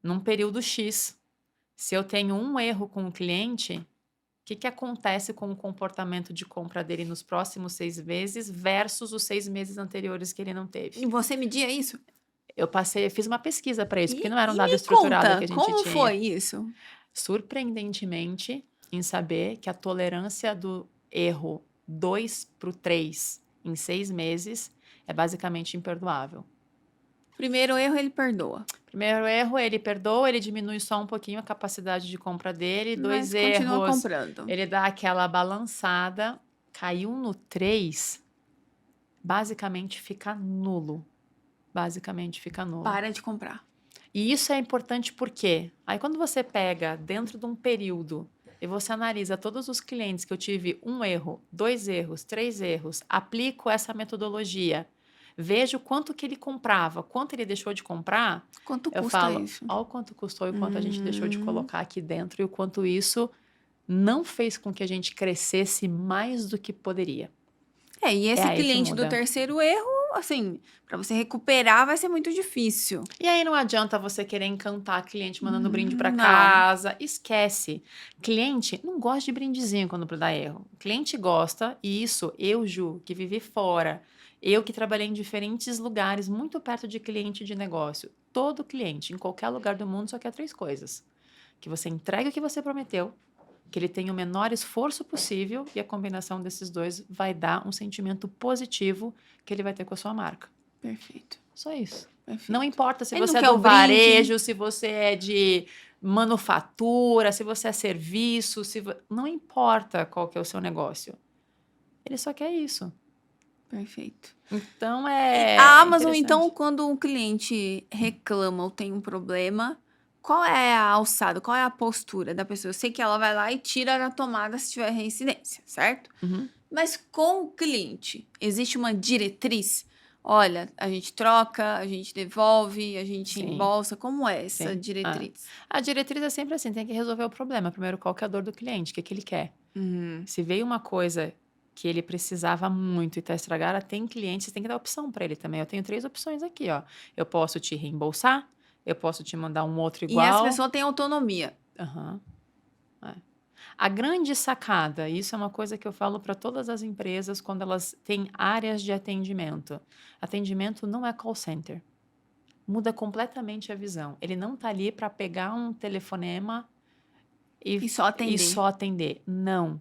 num período X, se eu tenho um erro com o cliente, o que acontece com o comportamento de compra dele nos próximos 6 meses versus os 6 meses anteriores que ele não E teve? você media isso? Eu fiz uma pesquisa para isso, porque não era um E dado me estruturado conta, que a gente como tinha. foi isso? Surpreendentemente, em saber que a tolerância do erro 2 para o 3 em 6 meses é basicamente imperdoável. Primeiro erro, ele perdoa. Primeiro erro, ele perdoa, ele diminui só um pouquinho a capacidade de compra dele. Mas 2 continua erros, comprando. ele dá aquela balançada. Caiu no 3, basicamente fica nulo. Basicamente fica nulo. Para de comprar. E isso é importante porque aí quando você pega dentro de um período e você analisa todos os clientes que eu tive 1 erro, 2 erros, 3 erros, aplico essa metodologia, vejo quanto que ele comprava, quanto ele deixou de comprar, Quanto eu custa falo, isso? olha o quanto custou e o quanto a gente deixou de Hum. colocar aqui dentro e o quanto isso não fez com que a gente crescesse mais do que poderia. E esse aí que cliente do muda. terceiro erro, assim, para você recuperar vai ser muito difícil. E aí não adianta você querer encantar cliente mandando brinde para Não. casa. Esquece. Cliente não gosta de brindezinho quando dá erro. Cliente gosta, e isso eu, Ju, que vivi fora, eu que trabalhei em diferentes lugares, muito perto de cliente de negócio. Todo cliente, em qualquer lugar do mundo, só quer 3 coisas. Que você entregue o que você prometeu, que ele tenha o menor esforço possível, e a combinação desses dois vai dar um sentimento positivo que ele vai ter com a sua marca. Perfeito. Só isso. Perfeito. Não importa se Ele não você é quer do o brinde. varejo, se você é de manufatura, se você é serviço, não importa qual que é o seu negócio. Ele só quer isso. Perfeito. Então A Amazon, interessante. então, quando um cliente reclama ou tem um problema, qual é a alçada, qual é a postura da pessoa? Eu sei que ela vai lá e tira da tomada se tiver reincidência, certo? Uhum. Mas com o cliente, existe uma diretriz? Olha, a gente troca, a gente devolve, a gente Sim. embolsa. Como é essa Sim. diretriz? A diretriz é sempre assim, tem que resolver o problema. Primeiro, qual que é a dor do cliente? O que ele quer? Se veio uma coisa que ele precisava muito e está estragada, tem clientes, tem que dar opção para ele também. Eu tenho 3 opções aqui, ó. Eu posso te reembolsar, eu posso te mandar um outro E essa igual. pessoa tem autonomia. Aham. A grande sacada, isso é uma coisa que eu falo para todas as empresas quando elas têm áreas de atendimento. Atendimento não é call center. Muda completamente a visão. Ele não está ali para pegar um telefonema E só atender. e só atender. Não.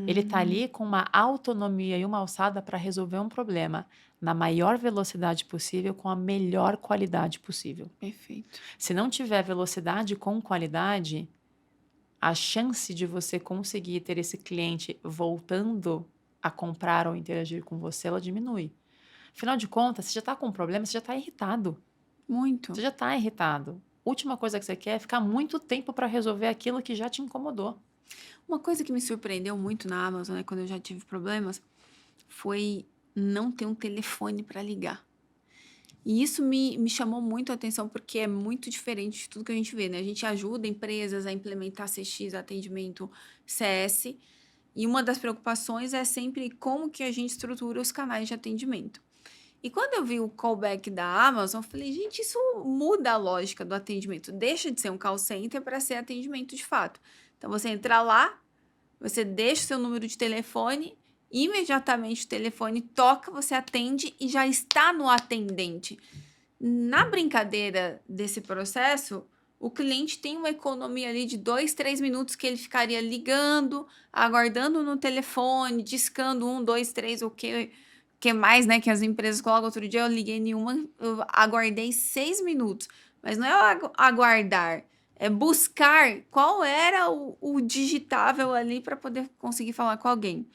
Ele está ali com uma autonomia e uma alçada para resolver um problema na maior velocidade possível, com a melhor qualidade possível. Perfeito. Se não tiver velocidade com qualidade, a chance de você conseguir ter esse cliente voltando a comprar ou interagir com você, ela diminui. Afinal de contas, você já está com um problema, você já está irritado. Muito. Você já está irritado. Última coisa que você quer é ficar muito tempo para resolver aquilo que já te incomodou. Uma coisa que me surpreendeu muito na Amazon, quando eu já tive problemas, foi não ter um telefone para ligar. E isso me chamou muito a atenção, porque é muito diferente de tudo que a gente vê, né? A gente ajuda empresas a implementar CX, atendimento CS, e uma das preocupações é sempre como que a gente estrutura os canais de atendimento. E quando eu vi o callback da Amazon, eu falei, gente, isso muda a lógica do atendimento. Deixa de ser um call center para ser atendimento de fato. Então, você entra lá, você deixa o seu número de telefone, imediatamente o telefone toca, você atende e já está no atendente. Na brincadeira desse processo, o cliente tem uma economia ali de 2, 3 minutos que ele ficaria ligando, aguardando no telefone, discando 1, 2, 3, o que mais, né, que as empresas colocam. Outro dia eu liguei nenhuma, eu aguardei 6 minutos. Mas não é aguardar, é buscar qual era o digitável ali para poder conseguir falar com alguém.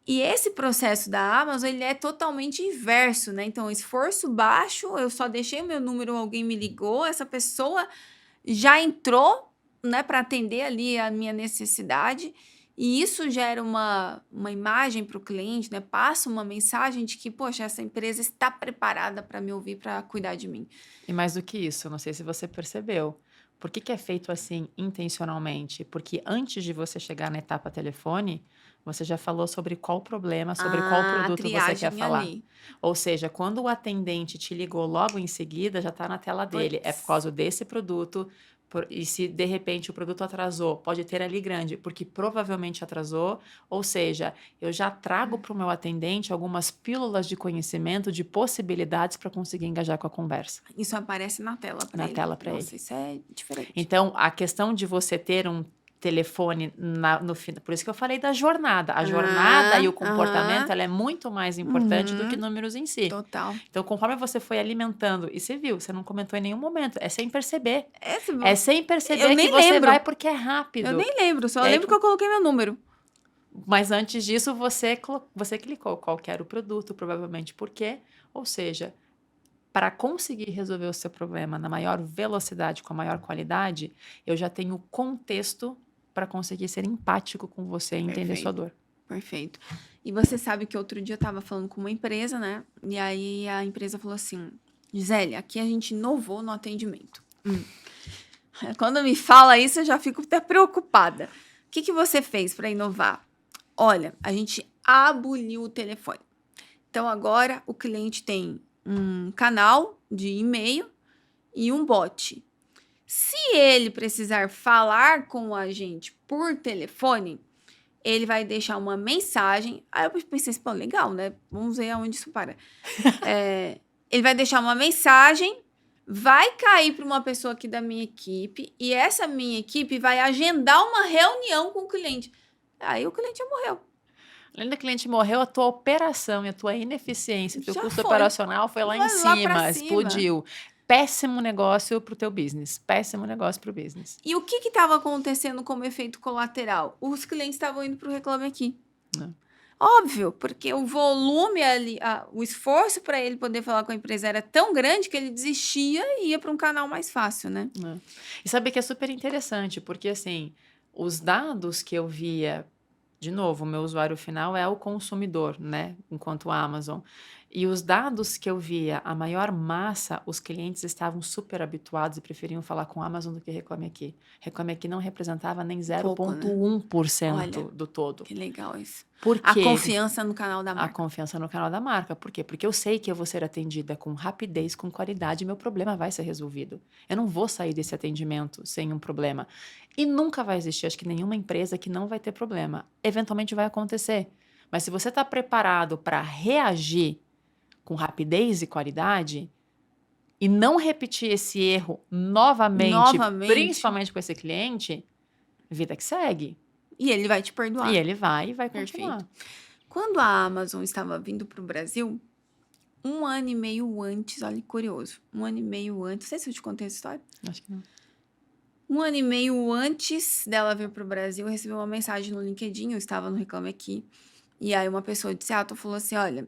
E esse processo da Amazon, ele é totalmente inverso, né? Então, esforço baixo, eu só deixei o meu número, alguém me ligou, essa pessoa já entrou, né, para atender ali a minha necessidade. E isso gera uma imagem para o cliente, né? Passa uma mensagem de que, poxa, essa empresa está preparada para me ouvir, para cuidar de mim. E mais do que isso, não sei se você percebeu. Por que é feito assim intencionalmente? Porque antes de você chegar na etapa telefone, você já falou sobre qual problema, sobre qual A produto você quer triagem falar. ali. Ou seja, quando o atendente te ligou logo em seguida, já está na tela dele. É por Puts. causa desse produto. E se de repente o produto atrasou, pode ter ali grande, porque provavelmente atrasou. Ou seja, eu já trago para o meu atendente algumas pílulas de conhecimento, de possibilidades para conseguir engajar com a conversa. Isso aparece na tela para Na ele. tela para ele. Nossa, isso é diferente. Então, a questão de você ter um telefone no final, por isso que eu falei da jornada. A jornada e o comportamento, ela é muito mais importante do que números em si. Total. Então, conforme você foi alimentando, e você viu, você não comentou em nenhum momento, é sem perceber. Esse, É sem perceber eu que nem você lembro. vai porque é rápido. Eu nem lembro, só E aí, lembro que eu coloquei meu número. Mas antes disso, você clicou qual que era o produto, provavelmente por quê. Ou seja, para conseguir resolver o seu problema na maior velocidade, com a maior qualidade, eu já tenho contexto para conseguir ser empático com você e entender Perfeito. sua dor. Perfeito. E você sabe que outro dia eu estava falando com uma empresa, né? E aí a empresa falou assim, Gisele, aqui a gente inovou no atendimento. Quando me fala isso, eu já fico até preocupada. O que você fez para inovar? Olha, a gente aboliu o telefone. Então, agora o cliente tem um canal de e-mail e um bot. Se ele precisar falar com a gente por telefone, ele vai deixar uma mensagem. Aí eu pensei assim, pô, legal, né? Vamos ver aonde isso para. Ele vai deixar uma mensagem, vai cair para uma pessoa aqui da minha equipe e essa minha equipe vai agendar uma reunião com o cliente. Aí o cliente já morreu. Além do cliente morreu, a tua operação e a tua ineficiência, o teu Já custo foi. operacional foi lá em Vai lá pra cima, cima. explodiu. Péssimo negócio pro teu business. Péssimo negócio pro business. E o que estava acontecendo como efeito colateral? Os clientes estavam indo para o Reclame Aqui. Óbvio, porque o volume ali, o esforço para ele poder falar com a empresa era tão grande que ele desistia e ia para um canal mais fácil, né? E sabe que é super interessante, porque assim, os dados que eu via, de novo, o meu usuário final é o consumidor, né? Enquanto a Amazon. E os dados que eu via, a maior massa, os clientes estavam super habituados e preferiam falar com a Amazon do que Reclame Aqui. Reclame Aqui não representava nem 0,1% do todo. Que legal isso. Por A quê? confiança no canal da A marca. confiança no canal da marca. Por quê? Porque eu sei que eu vou ser atendida com rapidez, com qualidade, e meu problema vai ser resolvido. Eu não vou sair desse atendimento sem um problema. E nunca vai existir, acho que nenhuma empresa que não vai ter problema. Eventualmente vai acontecer. Mas se você está preparado para reagir com rapidez e qualidade e não repetir esse erro novamente, principalmente com esse cliente, vida que segue. E ele vai te perdoar. E ele vai Perfeito. continuar. Quando a Amazon estava vindo para o Brasil, 1 ano e meio antes, olha que curioso, 1 ano e meio antes, não sei se eu te contei essa história. Acho que não. 1 ano e meio antes dela vir para o Brasil, eu recebi uma mensagem no LinkedIn, eu estava no Reclame Aqui, e aí uma pessoa de Seattle falou assim, olha,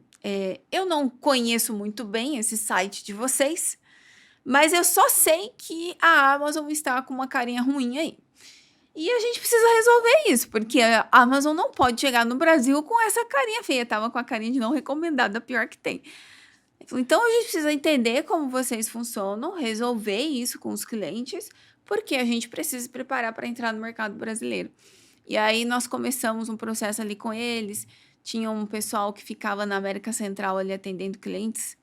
eu não conheço muito bem esse site de vocês, mas eu só sei que a Amazon está com uma carinha ruim aí. E a gente precisa resolver isso, porque a Amazon não pode chegar no Brasil com essa carinha feia. Tava com a carinha de não recomendada, pior que tem. Então, a gente precisa entender como vocês funcionam, resolver isso com os clientes, porque a gente precisa se preparar para entrar no mercado brasileiro. E aí, nós começamos um processo ali com eles. Tinha um pessoal que ficava na América Central ali atendendo clientes.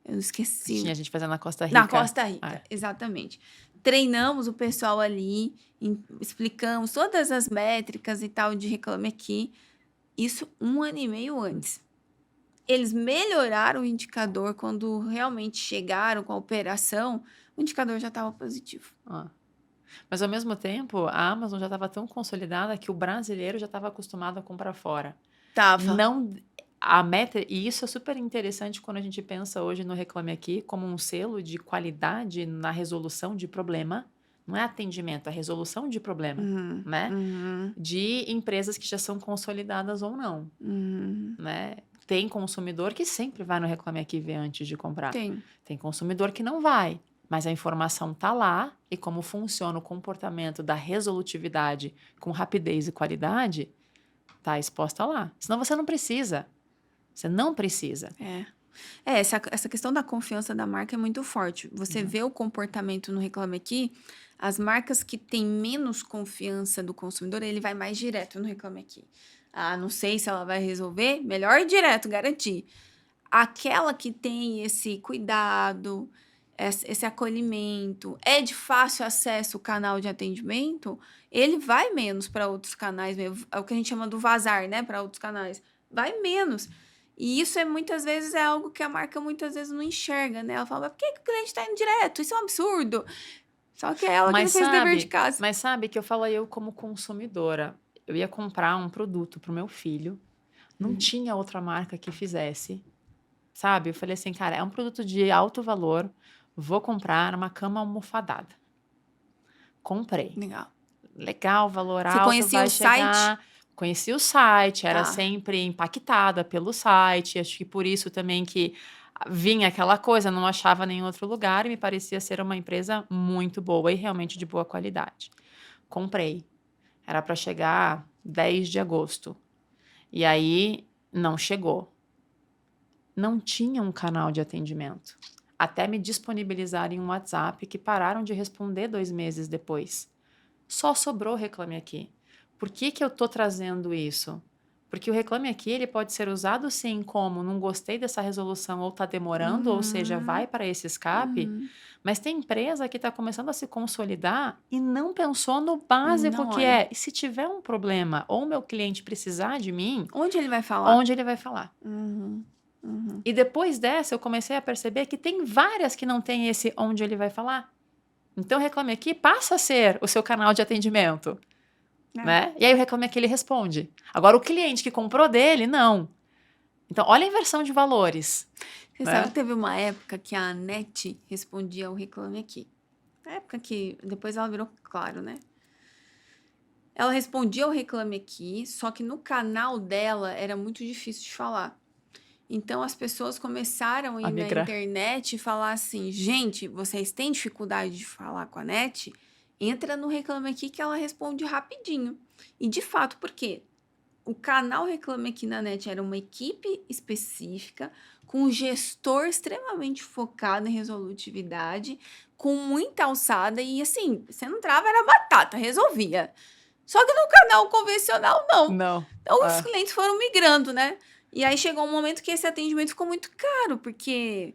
Eu esqueci. Tinha gente fazendo na Costa Rica. Na Costa Rica, exatamente. Treinamos o pessoal ali, explicamos todas as métricas e tal de Reclame Aqui. Isso 1 ano e meio antes. Eles melhoraram o indicador quando realmente chegaram com a operação, o indicador já estava positivo. Mas ao mesmo tempo, a Amazon já estava tão consolidada que o brasileiro já estava acostumado a comprar fora. Tava. Não, e isso é super interessante quando a gente pensa hoje no Reclame Aqui como um selo de qualidade na resolução de problema. Não é atendimento, é resolução de problema, né? De empresas que já são consolidadas ou não, né? Tem consumidor que sempre vai no Reclame Aqui ver antes de comprar. Tem consumidor que não vai, mas a informação tá lá e como funciona o comportamento da resolutividade com rapidez e qualidade, tá exposta lá. Senão você não precisa. Você não precisa. Essa questão da confiança da marca é muito forte. Você vê o comportamento no Reclame Aqui, as marcas que têm menos confiança do consumidor, ele vai mais direto no Reclame Aqui. Ah, não sei se ela vai resolver, melhor ir direto, garantir. Aquela que tem esse cuidado, esse acolhimento, é de fácil acesso o canal de atendimento, ele vai menos para outros canais, é o que a gente chama do vazar, né, para outros canais. Vai menos. E isso muitas vezes é algo que a marca muitas vezes não enxerga, né? Ela fala, mas por que o cliente está indo direto? Isso é um absurdo. Só que é ela que não fez o dever de casa. Mas sabe que eu falo eu como consumidora. Eu ia comprar um produto pro meu filho. Não tinha outra marca que fizesse. Sabe? Eu falei assim, cara, é um produto de alto valor. Vou comprar uma cama almofadada. Comprei. Legal, valor alto. Você conhecia o site? Conheci o site, era sempre impactada pelo site. Acho que por isso também que vinha aquela coisa, não achava nem em outro lugar e me parecia ser uma empresa muito boa e realmente de boa qualidade. Comprei. Era para chegar 10 de agosto. E aí não chegou. Não tinha um canal de atendimento. Até me disponibilizarem um WhatsApp que pararam de responder 2 meses depois. Só sobrou Reclame Aqui. Por que eu estou trazendo isso? Porque o Reclame Aqui ele pode ser usado sim como não gostei dessa resolução ou está demorando, ou seja, vai para esse escape, mas tem empresa que está começando a se consolidar e não pensou no básico que é, e se tiver um problema ou meu cliente precisar de mim... Onde ele vai falar? Onde ele vai falar. E depois dessa eu comecei a perceber que tem várias que não tem esse onde ele vai falar. Então o Reclame Aqui passa a ser o seu canal de atendimento. Né? E aí o Reclame Aqui ele responde. Agora o cliente que comprou dele, não. Então olha a inversão de valores. Você sabe que teve uma época que a NET respondia ao Reclame Aqui. Na época que depois ela virou Claro, né? Ela respondia ao Reclame Aqui, só que no canal dela era muito difícil de falar. Então as pessoas começaram a ir na internet e falar assim, gente, vocês têm dificuldade de falar com a NET? Entra no Reclame Aqui que ela responde rapidinho. E de fato, por quê? O canal Reclame Aqui na NET era uma equipe específica, com um gestor extremamente focado em resolutividade, com muita alçada e assim, você não entrava, era batata, resolvia. Só que no canal convencional, não. Então os clientes foram migrando, né? E aí chegou um momento que esse atendimento ficou muito caro, porque,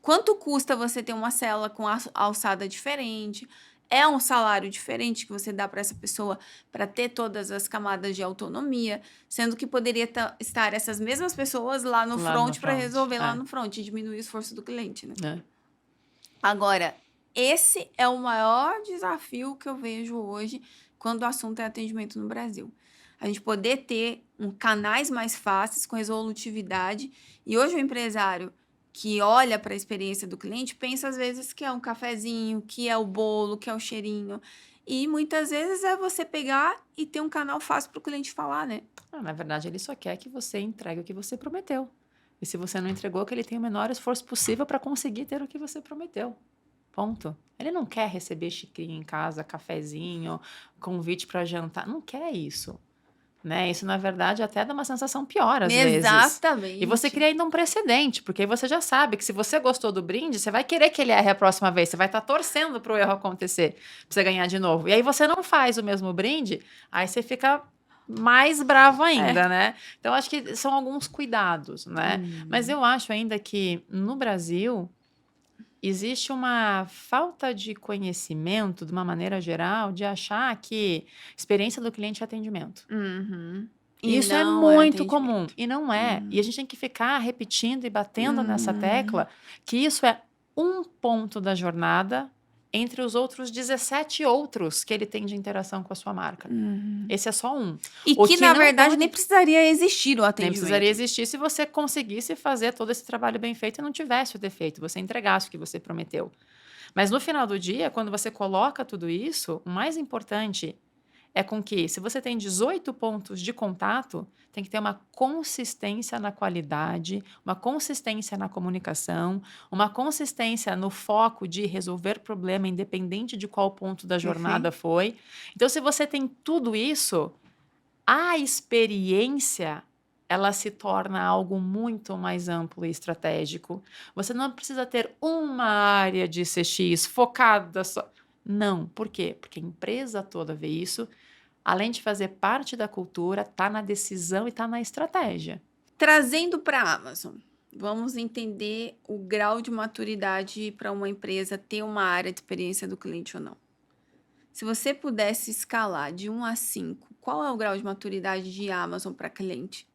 quanto custa você ter uma célula com alçada diferente? É um salário diferente que você dá para essa pessoa para ter todas as camadas de autonomia, sendo que poderia estar essas mesmas pessoas lá no front para resolver lá no front e diminuir o esforço do cliente, né? Agora, esse é o maior desafio que eu vejo hoje quando o assunto é atendimento no Brasil. A gente poder ter canais mais fáceis, com resolutividade, e hoje o empresário que olha para a experiência do cliente, pensa às vezes que é um cafezinho, que é o bolo, que é o cheirinho. E muitas vezes é você pegar e ter um canal fácil para o cliente falar, né? Na verdade, ele só quer que você entregue o que você prometeu. E se você não entregou, que ele tenha o menor esforço possível para conseguir ter o que você prometeu. Ponto. Ele não quer receber xicrinha em casa, cafezinho, convite para jantar. Não quer isso. Né? Isso, na verdade, até dá uma sensação pior às vezes. Exatamente. E você cria ainda um precedente, porque aí você já sabe que se você gostou do brinde, você vai querer que ele erre a próxima vez, você vai estar torcendo para o erro acontecer, para você ganhar de novo. E aí você não faz o mesmo brinde, aí você fica mais bravo ainda, né? Então, acho que são alguns cuidados, né? Mas eu acho ainda que no Brasil existe uma falta de conhecimento, de uma maneira geral, de achar que experiência do cliente é atendimento. E isso é muito comum. E não é. E a gente tem que ficar repetindo e batendo nessa tecla que isso é um ponto da jornada entre os outros 17 outros que ele tem de interação com a sua marca. Esse é só um. E que na verdade, nem precisaria existir o atendimento. Nem precisaria existir se você conseguisse fazer todo esse trabalho bem feito e não tivesse o defeito, você entregasse o que você prometeu. Mas no final do dia, quando você coloca tudo isso, o mais importante é com que, se você tem 18 pontos de contato, tem que ter uma consistência na qualidade, uma consistência na comunicação, uma consistência no foco de resolver problema, independente de qual ponto da jornada foi. Então, se você tem tudo isso, A experiência, ela se torna algo muito mais amplo e estratégico. Você não precisa ter uma área de CX focada só. Não, por quê? Porque a empresa toda vê isso, além de fazer parte da cultura, está na decisão e está na estratégia. Trazendo para a Amazon, vamos entender o grau de maturidade para uma empresa ter uma área de experiência do cliente ou não. Se você pudesse escalar de 1 a 5, qual é o grau de maturidade de Amazon para cliente?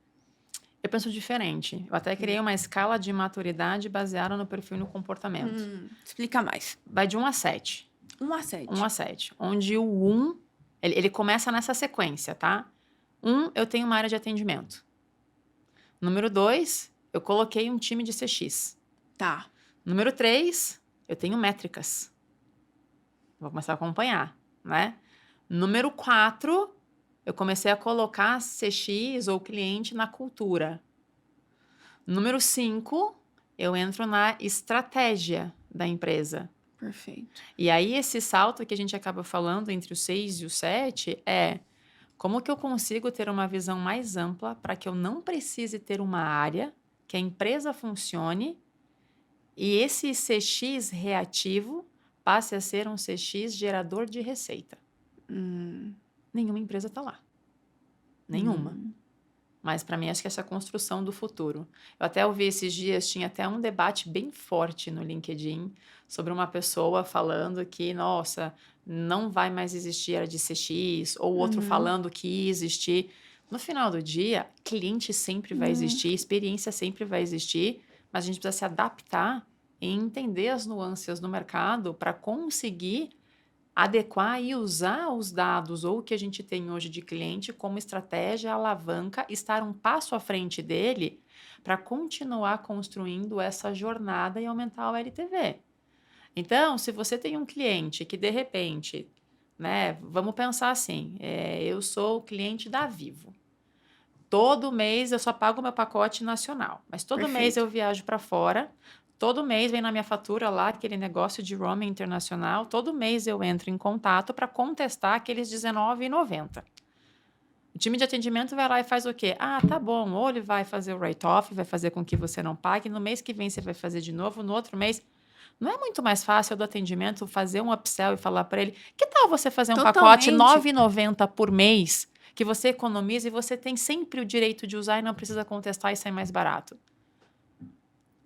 Eu penso diferente. Eu até criei uma escala de maturidade baseada no perfil e no comportamento. Explica mais. Vai de 1 a 7. 1 a 7. 1 a 7. Onde o 1, ele começa nessa sequência, tá? 1, eu tenho uma área de atendimento. Número 2, eu coloquei um time de CX. Tá. Número 3, eu tenho métricas. Vou começar a acompanhar, né? Número 4, eu comecei a colocar CX ou cliente na cultura. Número 5, eu entro na estratégia da empresa. Perfeito. E aí, esse salto que a gente acaba falando entre o 6 e o 7 é como que eu consigo ter uma visão mais ampla para que eu não precise ter uma área, que a empresa funcione e esse CX reativo passe a ser um CX gerador de receita. Nenhuma empresa está lá. Nenhuma. Mas para mim acho que essa é a construção do futuro. Eu até ouvi esses dias, tinha até um debate bem forte no LinkedIn sobre uma pessoa falando que, nossa, não vai mais existir era de CX, ou outro falando que ia existir. No final do dia, cliente sempre vai existir, experiência sempre vai existir, mas a gente precisa se adaptar e entender as nuances do mercado para conseguir adequar e usar os dados ou o que a gente tem hoje de cliente como estratégia, alavanca, estar um passo à frente dele para continuar construindo essa jornada e aumentar o LTV. Então, se você tem um cliente que de repente, né, vamos pensar assim, eu sou o cliente da Vivo. Todo mês eu só pago o meu pacote nacional, mas todo mês eu viajo para fora. Todo mês vem na minha fatura lá aquele negócio de roaming internacional. Todo mês eu entro em contato para contestar aqueles R$19,90. O time de atendimento vai lá e faz o quê? Ah, tá bom. Ou ele vai fazer o write-off, vai fazer com que você não pague. No mês que vem você vai fazer de novo. No outro mês. Não é muito mais fácil do atendimento fazer um upsell e falar para ele: que tal você fazer um pacote R$9,90 por mês que você economiza e você tem sempre o direito de usar e não precisa contestar e sair mais barato?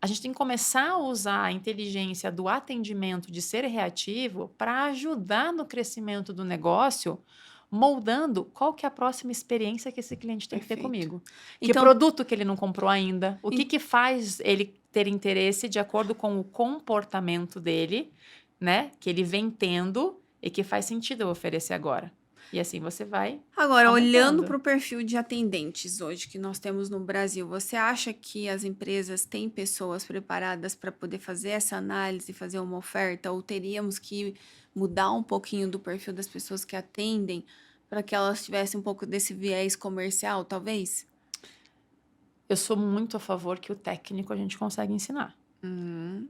A gente tem que começar a usar a inteligência do atendimento, de ser reativo, para ajudar no crescimento do negócio, moldando qual que é a próxima experiência que esse cliente tem que ter comigo. Que produto que ele não comprou ainda, o que faz ele ter interesse de acordo com o comportamento dele, né? Que ele vem tendo e que faz sentido eu oferecer agora. E assim você vai. Agora, olhando para o perfil de atendentes hoje que nós temos no Brasil, você acha que as empresas têm pessoas preparadas para poder fazer essa análise, fazer uma oferta? Ou teríamos que mudar um pouquinho do perfil das pessoas que atendem para que elas tivessem um pouco desse viés comercial, talvez? Eu sou muito a favor que o técnico a gente consegue ensinar.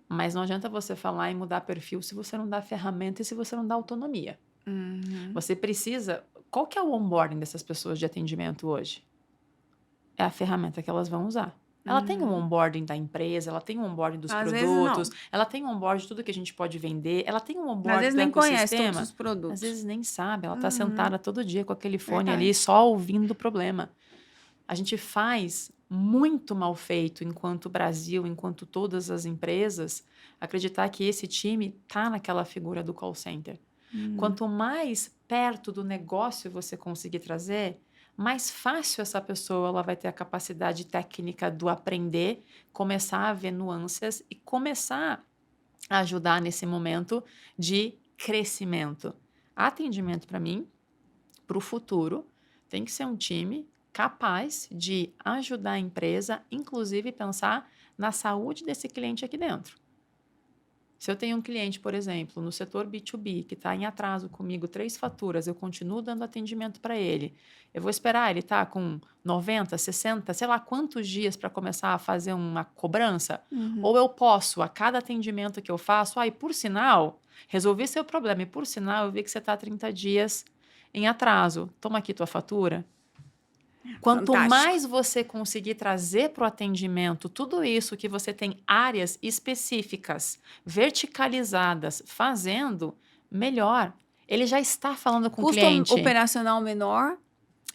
Mas não adianta você falar em mudar perfil se você não dá ferramenta e se você não dá autonomia. Você precisa... Qual que é o onboarding dessas pessoas de atendimento hoje? É a ferramenta que elas vão usar. Ela tem um onboarding da empresa, ela tem um onboarding dos produtos, ela tem um onboarding de tudo que a gente pode vender, ela tem um onboarding do ecossistema. Às vezes nem conhece todos os produtos. Às vezes nem sabe, ela está sentada todo dia com aquele fone ali, só ouvindo o problema. A gente faz muito mal feito enquanto Brasil, enquanto todas as empresas, acreditar que esse time está naquela figura do call center. Quanto mais perto do negócio você conseguir trazer, mais fácil essa pessoa ela vai ter a capacidade técnica do aprender, começar a ver nuances e começar a ajudar nesse momento de crescimento. Atendimento, para mim, para o futuro, tem que ser um time capaz de ajudar a empresa, inclusive pensar na saúde desse cliente aqui dentro. Se eu tenho um cliente, por exemplo, no setor B2B, que está em atraso comigo 3 faturas, eu continuo dando atendimento para ele. Eu vou esperar ele estar com 90, 60, sei lá quantos dias para começar a fazer uma cobrança? Ou eu posso, a cada atendimento que eu faço, e por sinal, resolvi seu problema, e por sinal, eu vi que você está 30 dias em atraso. Toma aqui tua fatura. Quanto Fantástico. mais você conseguir trazer para o atendimento tudo isso que você tem áreas específicas, verticalizadas, fazendo, melhor. Ele já está falando com o Custo cliente. operacional menor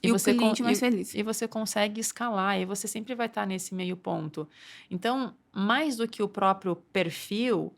e o cliente mais feliz. E você consegue escalar, e você sempre vai estar nesse meio ponto. Então, mais do que o próprio perfil,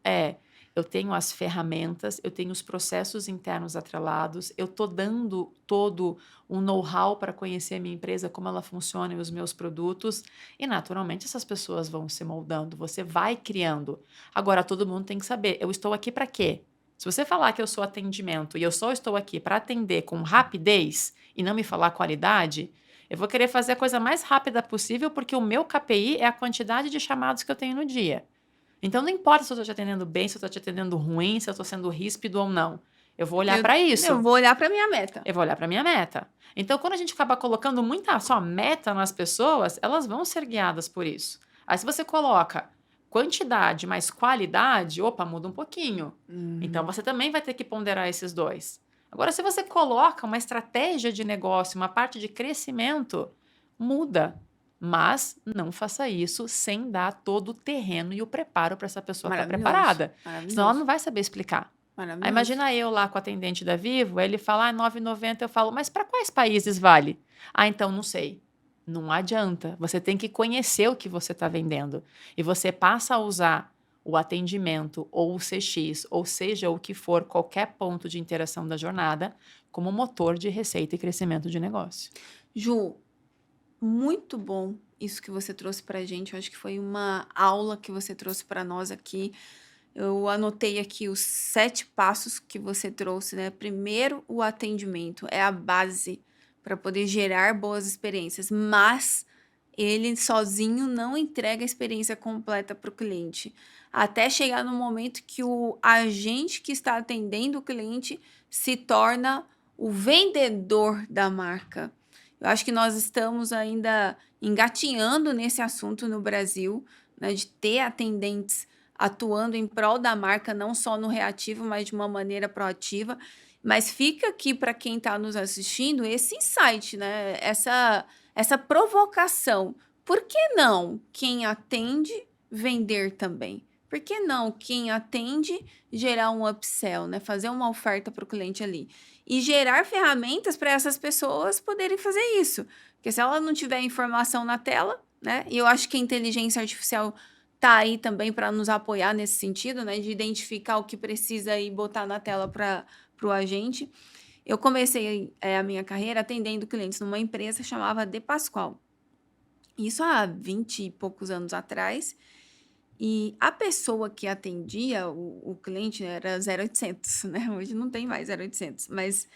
eu tenho as ferramentas, eu tenho os processos internos atrelados, eu estou dando todo um know-how para conhecer a minha empresa, como ela funciona e os meus produtos, e naturalmente essas pessoas vão se moldando, você vai criando. Agora, todo mundo tem que saber, eu estou aqui para quê? Se você falar que eu sou atendimento e eu só estou aqui para atender com rapidez e não me falar qualidade, eu vou querer fazer a coisa mais rápida possível porque o meu KPI é a quantidade de chamados que eu tenho no dia. Então, não importa se eu estou te atendendo bem, se eu estou te atendendo ruim, se eu estou sendo ríspido ou não. Eu vou olhar para isso. Eu vou olhar para minha meta. Eu vou olhar para minha meta. Então, quando a gente acaba colocando muita só meta nas pessoas, elas vão ser guiadas por isso. Aí, se você coloca quantidade mais qualidade, opa, muda um pouquinho. Então, você também vai ter que ponderar esses dois. Agora, se você coloca uma estratégia de negócio, uma parte de crescimento, muda. Mas não faça isso sem dar todo o terreno e o preparo para essa pessoa estar preparada. Senão ela não vai saber explicar. Aí imagina eu lá com o atendente da Vivo, ele fala, R$ 9,90, eu falo, mas para quais países vale? Então não sei. Não adianta. Você tem que conhecer o que você está vendendo. E você passa a usar o atendimento ou o CX, ou seja, o que for, qualquer ponto de interação da jornada, como motor de receita e crescimento de negócio. Ju, muito bom isso que você trouxe para a gente. Eu acho que foi uma aula que você trouxe para nós aqui. Eu anotei aqui os 7 passos que você trouxe, né? Primeiro, o atendimento é a base para poder gerar boas experiências, mas ele sozinho não entrega a experiência completa para o cliente. Até chegar no momento que o agente que está atendendo o cliente se torna o vendedor da marca. Eu acho que nós estamos ainda engatinhando nesse assunto no Brasil, né, de ter atendentes atuando em prol da marca, não só no reativo, mas de uma maneira proativa. Mas fica aqui para quem está nos assistindo esse insight, né? Essa provocação. Por que não quem atende vender também? Por que não quem atende gerar um upsell, né? Fazer uma oferta para o cliente ali? E gerar ferramentas para essas pessoas poderem fazer isso. Porque se ela não tiver informação na tela, né? E eu acho que a inteligência artificial tá aí também para nos apoiar nesse sentido, né? De identificar o que precisa e botar na tela para o agente. Eu comecei a minha carreira atendendo clientes numa empresa que chamava De Pascoal. Isso há 20 e poucos anos atrás. E a pessoa que atendia o cliente era 0800, né? Hoje não tem mais 0800, mas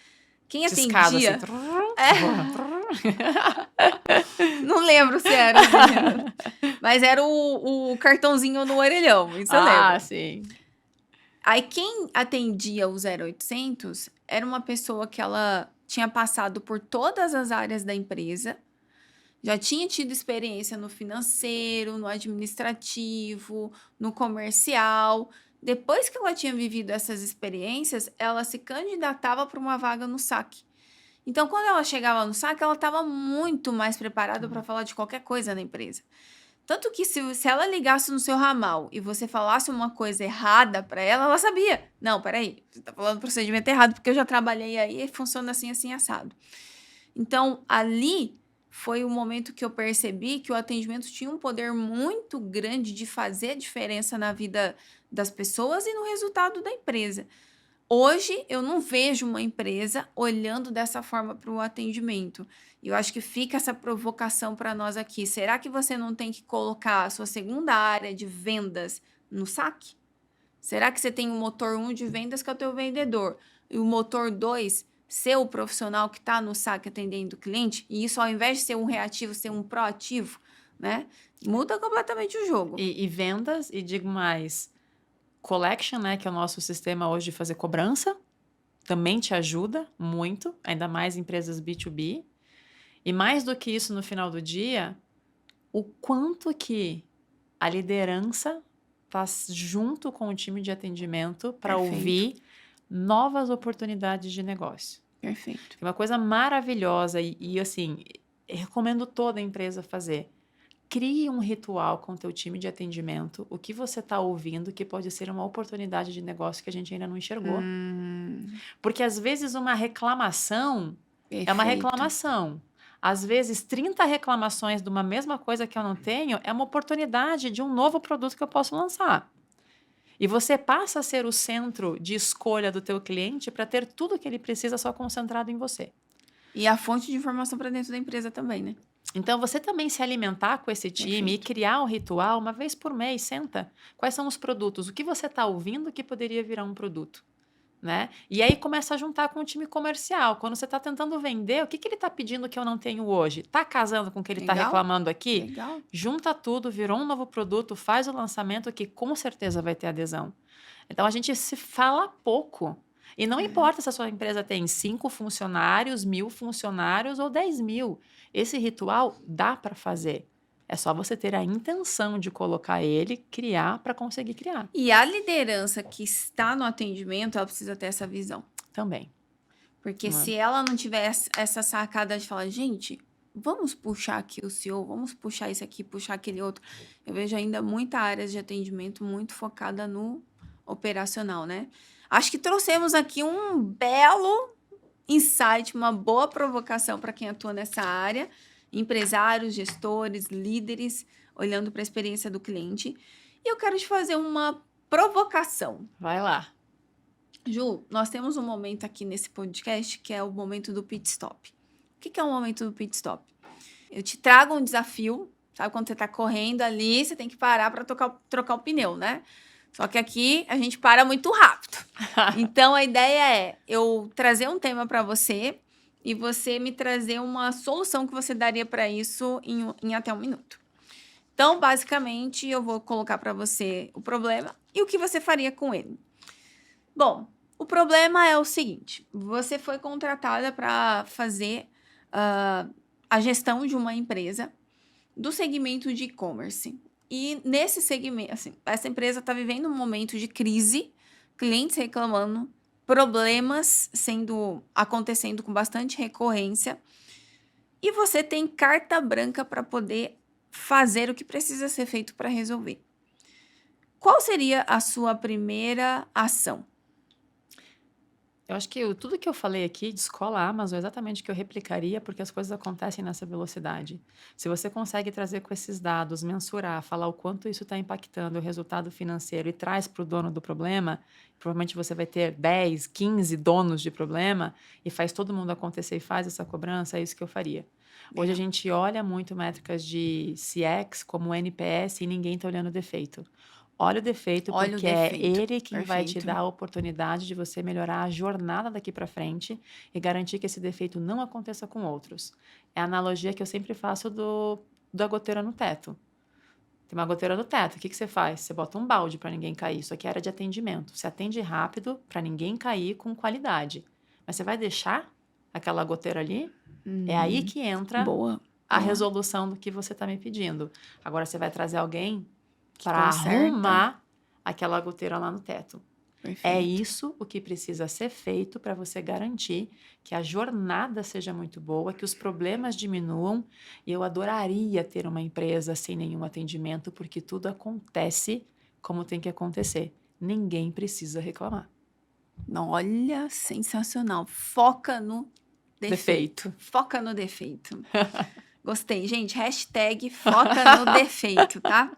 quem Discado, atendia... assim. Não lembro se era, assim, mas era o cartãozinho no orelhão, isso eu lembro. Ah, sim. Aí quem atendia o 0800 era uma pessoa que ela tinha passado por todas as áreas da empresa, já tinha tido experiência no financeiro, no administrativo, no comercial. Depois que ela tinha vivido essas experiências, ela se candidatava para uma vaga no saque. Então, quando ela chegava no saque, ela estava muito mais preparada para falar de qualquer coisa na empresa. Tanto que se ela ligasse no seu ramal e você falasse uma coisa errada para ela, ela sabia. Não, peraí, você está falando procedimento errado, porque eu já trabalhei aí e funciona assim, assim, assado. Então, ali foi o momento que eu percebi que o atendimento tinha um poder muito grande de fazer a diferença na vida das pessoas e no resultado da empresa. Hoje, eu não vejo uma empresa olhando dessa forma para o atendimento. E eu acho que fica essa provocação para nós aqui. Será que você não tem que colocar a sua segunda área de vendas no saque? Será que você tem o motor 1 de vendas, que é o teu vendedor, e o motor 2 ser o profissional que está no saque atendendo o cliente? E isso, ao invés de ser um reativo, ser um proativo, né? Muda completamente o jogo. E vendas, e digo mais... Collection, né, que é o nosso sistema hoje de fazer cobrança, também te ajuda muito, ainda mais empresas B2B. E mais do que isso, no final do dia, o quanto que a liderança está junto com o time de atendimento para ouvir novas oportunidades de negócio. Perfeito. É uma coisa maravilhosa e assim, Eu recomendo toda a empresa fazer. Crie um ritual com o teu time de atendimento, o que você está ouvindo, que pode ser uma oportunidade de negócio que a gente ainda não enxergou. Porque às vezes uma reclamação é uma Perfeito. reclamação. Às vezes 30 reclamações de uma mesma coisa que eu não tenho é uma oportunidade de um novo produto que eu posso lançar. E você passa a ser o centro de escolha do teu cliente para ter tudo que ele precisa só concentrado em você. E a fonte de informação para dentro da empresa também, né? Então, você também se alimentar com esse time e Perfeito. criar um ritual uma vez por mês, senta. Quais são os produtos? O que você está ouvindo que poderia virar um produto? Né? E aí começa a juntar com o time comercial. Quando você está tentando vender, o que ele está pedindo que eu não tenho hoje? Está casando com o que ele está Legal. reclamando aqui? Legal. Junta tudo, virou um novo produto, faz o lançamento que com certeza vai ter adesão. Então, a gente se fala pouco. E não importa se a sua empresa tem 5 funcionários, 1.000 funcionários ou 10.000. Esse ritual dá para fazer. É só você ter a intenção de colocar ele, criar para conseguir criar E a liderança que está no atendimento, ela precisa ter essa visão. também. Porque Não é? se ela não tiver essa sacada de falar, gente, vamos puxar aqui o CEO, vamos puxar isso aqui, puxar aquele outro. Eu vejo ainda muita área de atendimento muito focada no operacional, né? Acho que trouxemos aqui um belo insight, uma boa provocação para quem atua nessa área, empresários, gestores, líderes, olhando para a experiência do cliente. E eu quero te fazer uma provocação. Vai lá. Ju, nós temos um momento aqui nesse podcast que é o momento do pit stop. O que é o momento do pit stop? Eu te trago um desafio, sabe? Quando você está correndo ali, você tem que parar para trocar o pneu, né? Só que aqui a gente para muito rápido. Então a ideia é eu trazer um tema para você e você me trazer uma solução que você daria para isso em até 1 minuto. Então, basicamente, eu vou colocar para você o problema e o que você faria com ele. Bom, o problema é o seguinte: você foi contratada para fazer a gestão de uma empresa do segmento de e-commerce. E nesse segmento, assim, essa empresa está vivendo um momento de crise, clientes reclamando, problemas acontecendo com bastante recorrência, e você tem carta branca para poder fazer o que precisa ser feito para resolver. Qual seria a sua primeira ação? Eu acho que tudo que eu falei aqui de escola Amazon é exatamente o que eu replicaria, porque as coisas acontecem nessa velocidade. Se você consegue trazer com esses dados, mensurar, falar o quanto isso está impactando o resultado financeiro e traz para o dono do problema, provavelmente você vai ter 10, 15 donos de problema e faz todo mundo acontecer e faz essa cobrança, é isso que eu faria. Hoje a gente olha muito métricas de CX como NPS e ninguém está olhando o defeito. Olha o defeito, Olha o porque defeito. é ele quem vai te Perfeito. dar a oportunidade de você melhorar a jornada daqui para frente e garantir que esse defeito não aconteça com outros. É a analogia que eu sempre faço da goteira no teto. Tem uma goteira no teto, o que você faz? Você bota um balde para ninguém cair. Isso aqui é área de atendimento. Você atende rápido para ninguém cair com qualidade. Mas você vai deixar aquela goteira ali? É aí que entra Boa. a boa. resolução do que você está me pedindo. Agora você vai trazer alguém Que para conserta. arrumar aquela goteira lá no teto. Perfeito. É isso o que precisa ser feito para você garantir que a jornada seja muito boa, que os problemas diminuam. E eu adoraria ter uma empresa sem nenhum atendimento, porque tudo acontece como tem que acontecer. Ninguém precisa reclamar. Olha, sensacional. Foca no defeito. Foca no defeito. Gostei, gente. Hashtag foca no defeito, tá?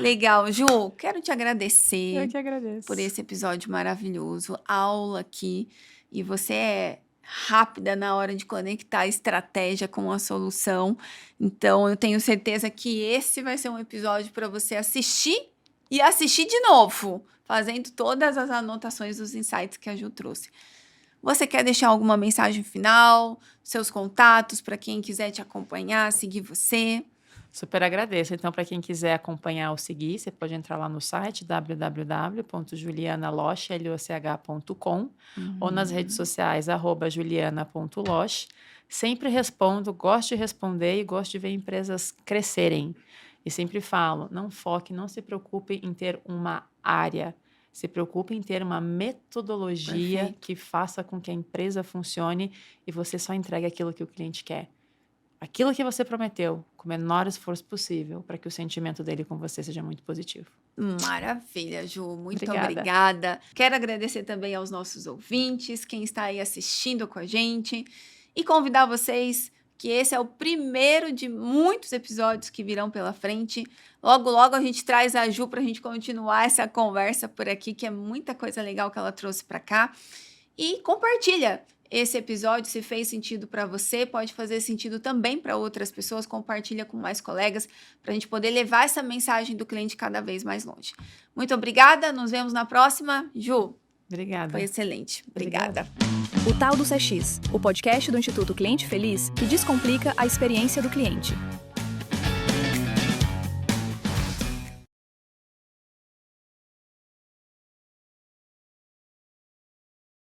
Legal. Ju, quero te agradecer Eu que agradeço. por esse episódio maravilhoso. Aula aqui. E você é rápida na hora de conectar a estratégia com a solução. Então, eu tenho certeza que esse vai ser um episódio para você assistir e assistir de novo, fazendo todas as anotações dos insights que a Ju trouxe. Você quer deixar alguma mensagem final, seus contatos para quem quiser te acompanhar, seguir você? Super agradeço. Então, para quem quiser acompanhar ou seguir, você pode entrar lá no site www.julianaloch.com ou nas redes sociais @juliana.loch. Sempre respondo, gosto de responder e gosto de ver empresas crescerem. E sempre falo, não foque, não se preocupe em ter uma área. Se preocupe em ter uma metodologia Perfeito. que faça com que a empresa funcione e você só entregue aquilo que o cliente quer. aquilo que você prometeu com o menor esforço possível para que o sentimento dele com você seja muito positivo. Maravilha, Ju. Muito Obrigada. obrigada. Quero agradecer também aos nossos ouvintes, quem está aí assistindo com a gente, e convidar vocês que esse é o primeiro de muitos episódios que virão pela frente. Logo, logo a gente traz a Ju para a gente continuar essa conversa por aqui, que é muita coisa legal que ela trouxe para cá. E compartilha esse episódio, se fez sentido para você, pode fazer sentido também para outras pessoas, compartilha com mais colegas, para a gente poder levar essa mensagem do cliente cada vez mais longe. Muito obrigada, nos vemos na próxima. Ju, Obrigada. foi excelente. Obrigada. O Tal do CX, o podcast do Instituto Cliente Feliz que descomplica a experiência do cliente.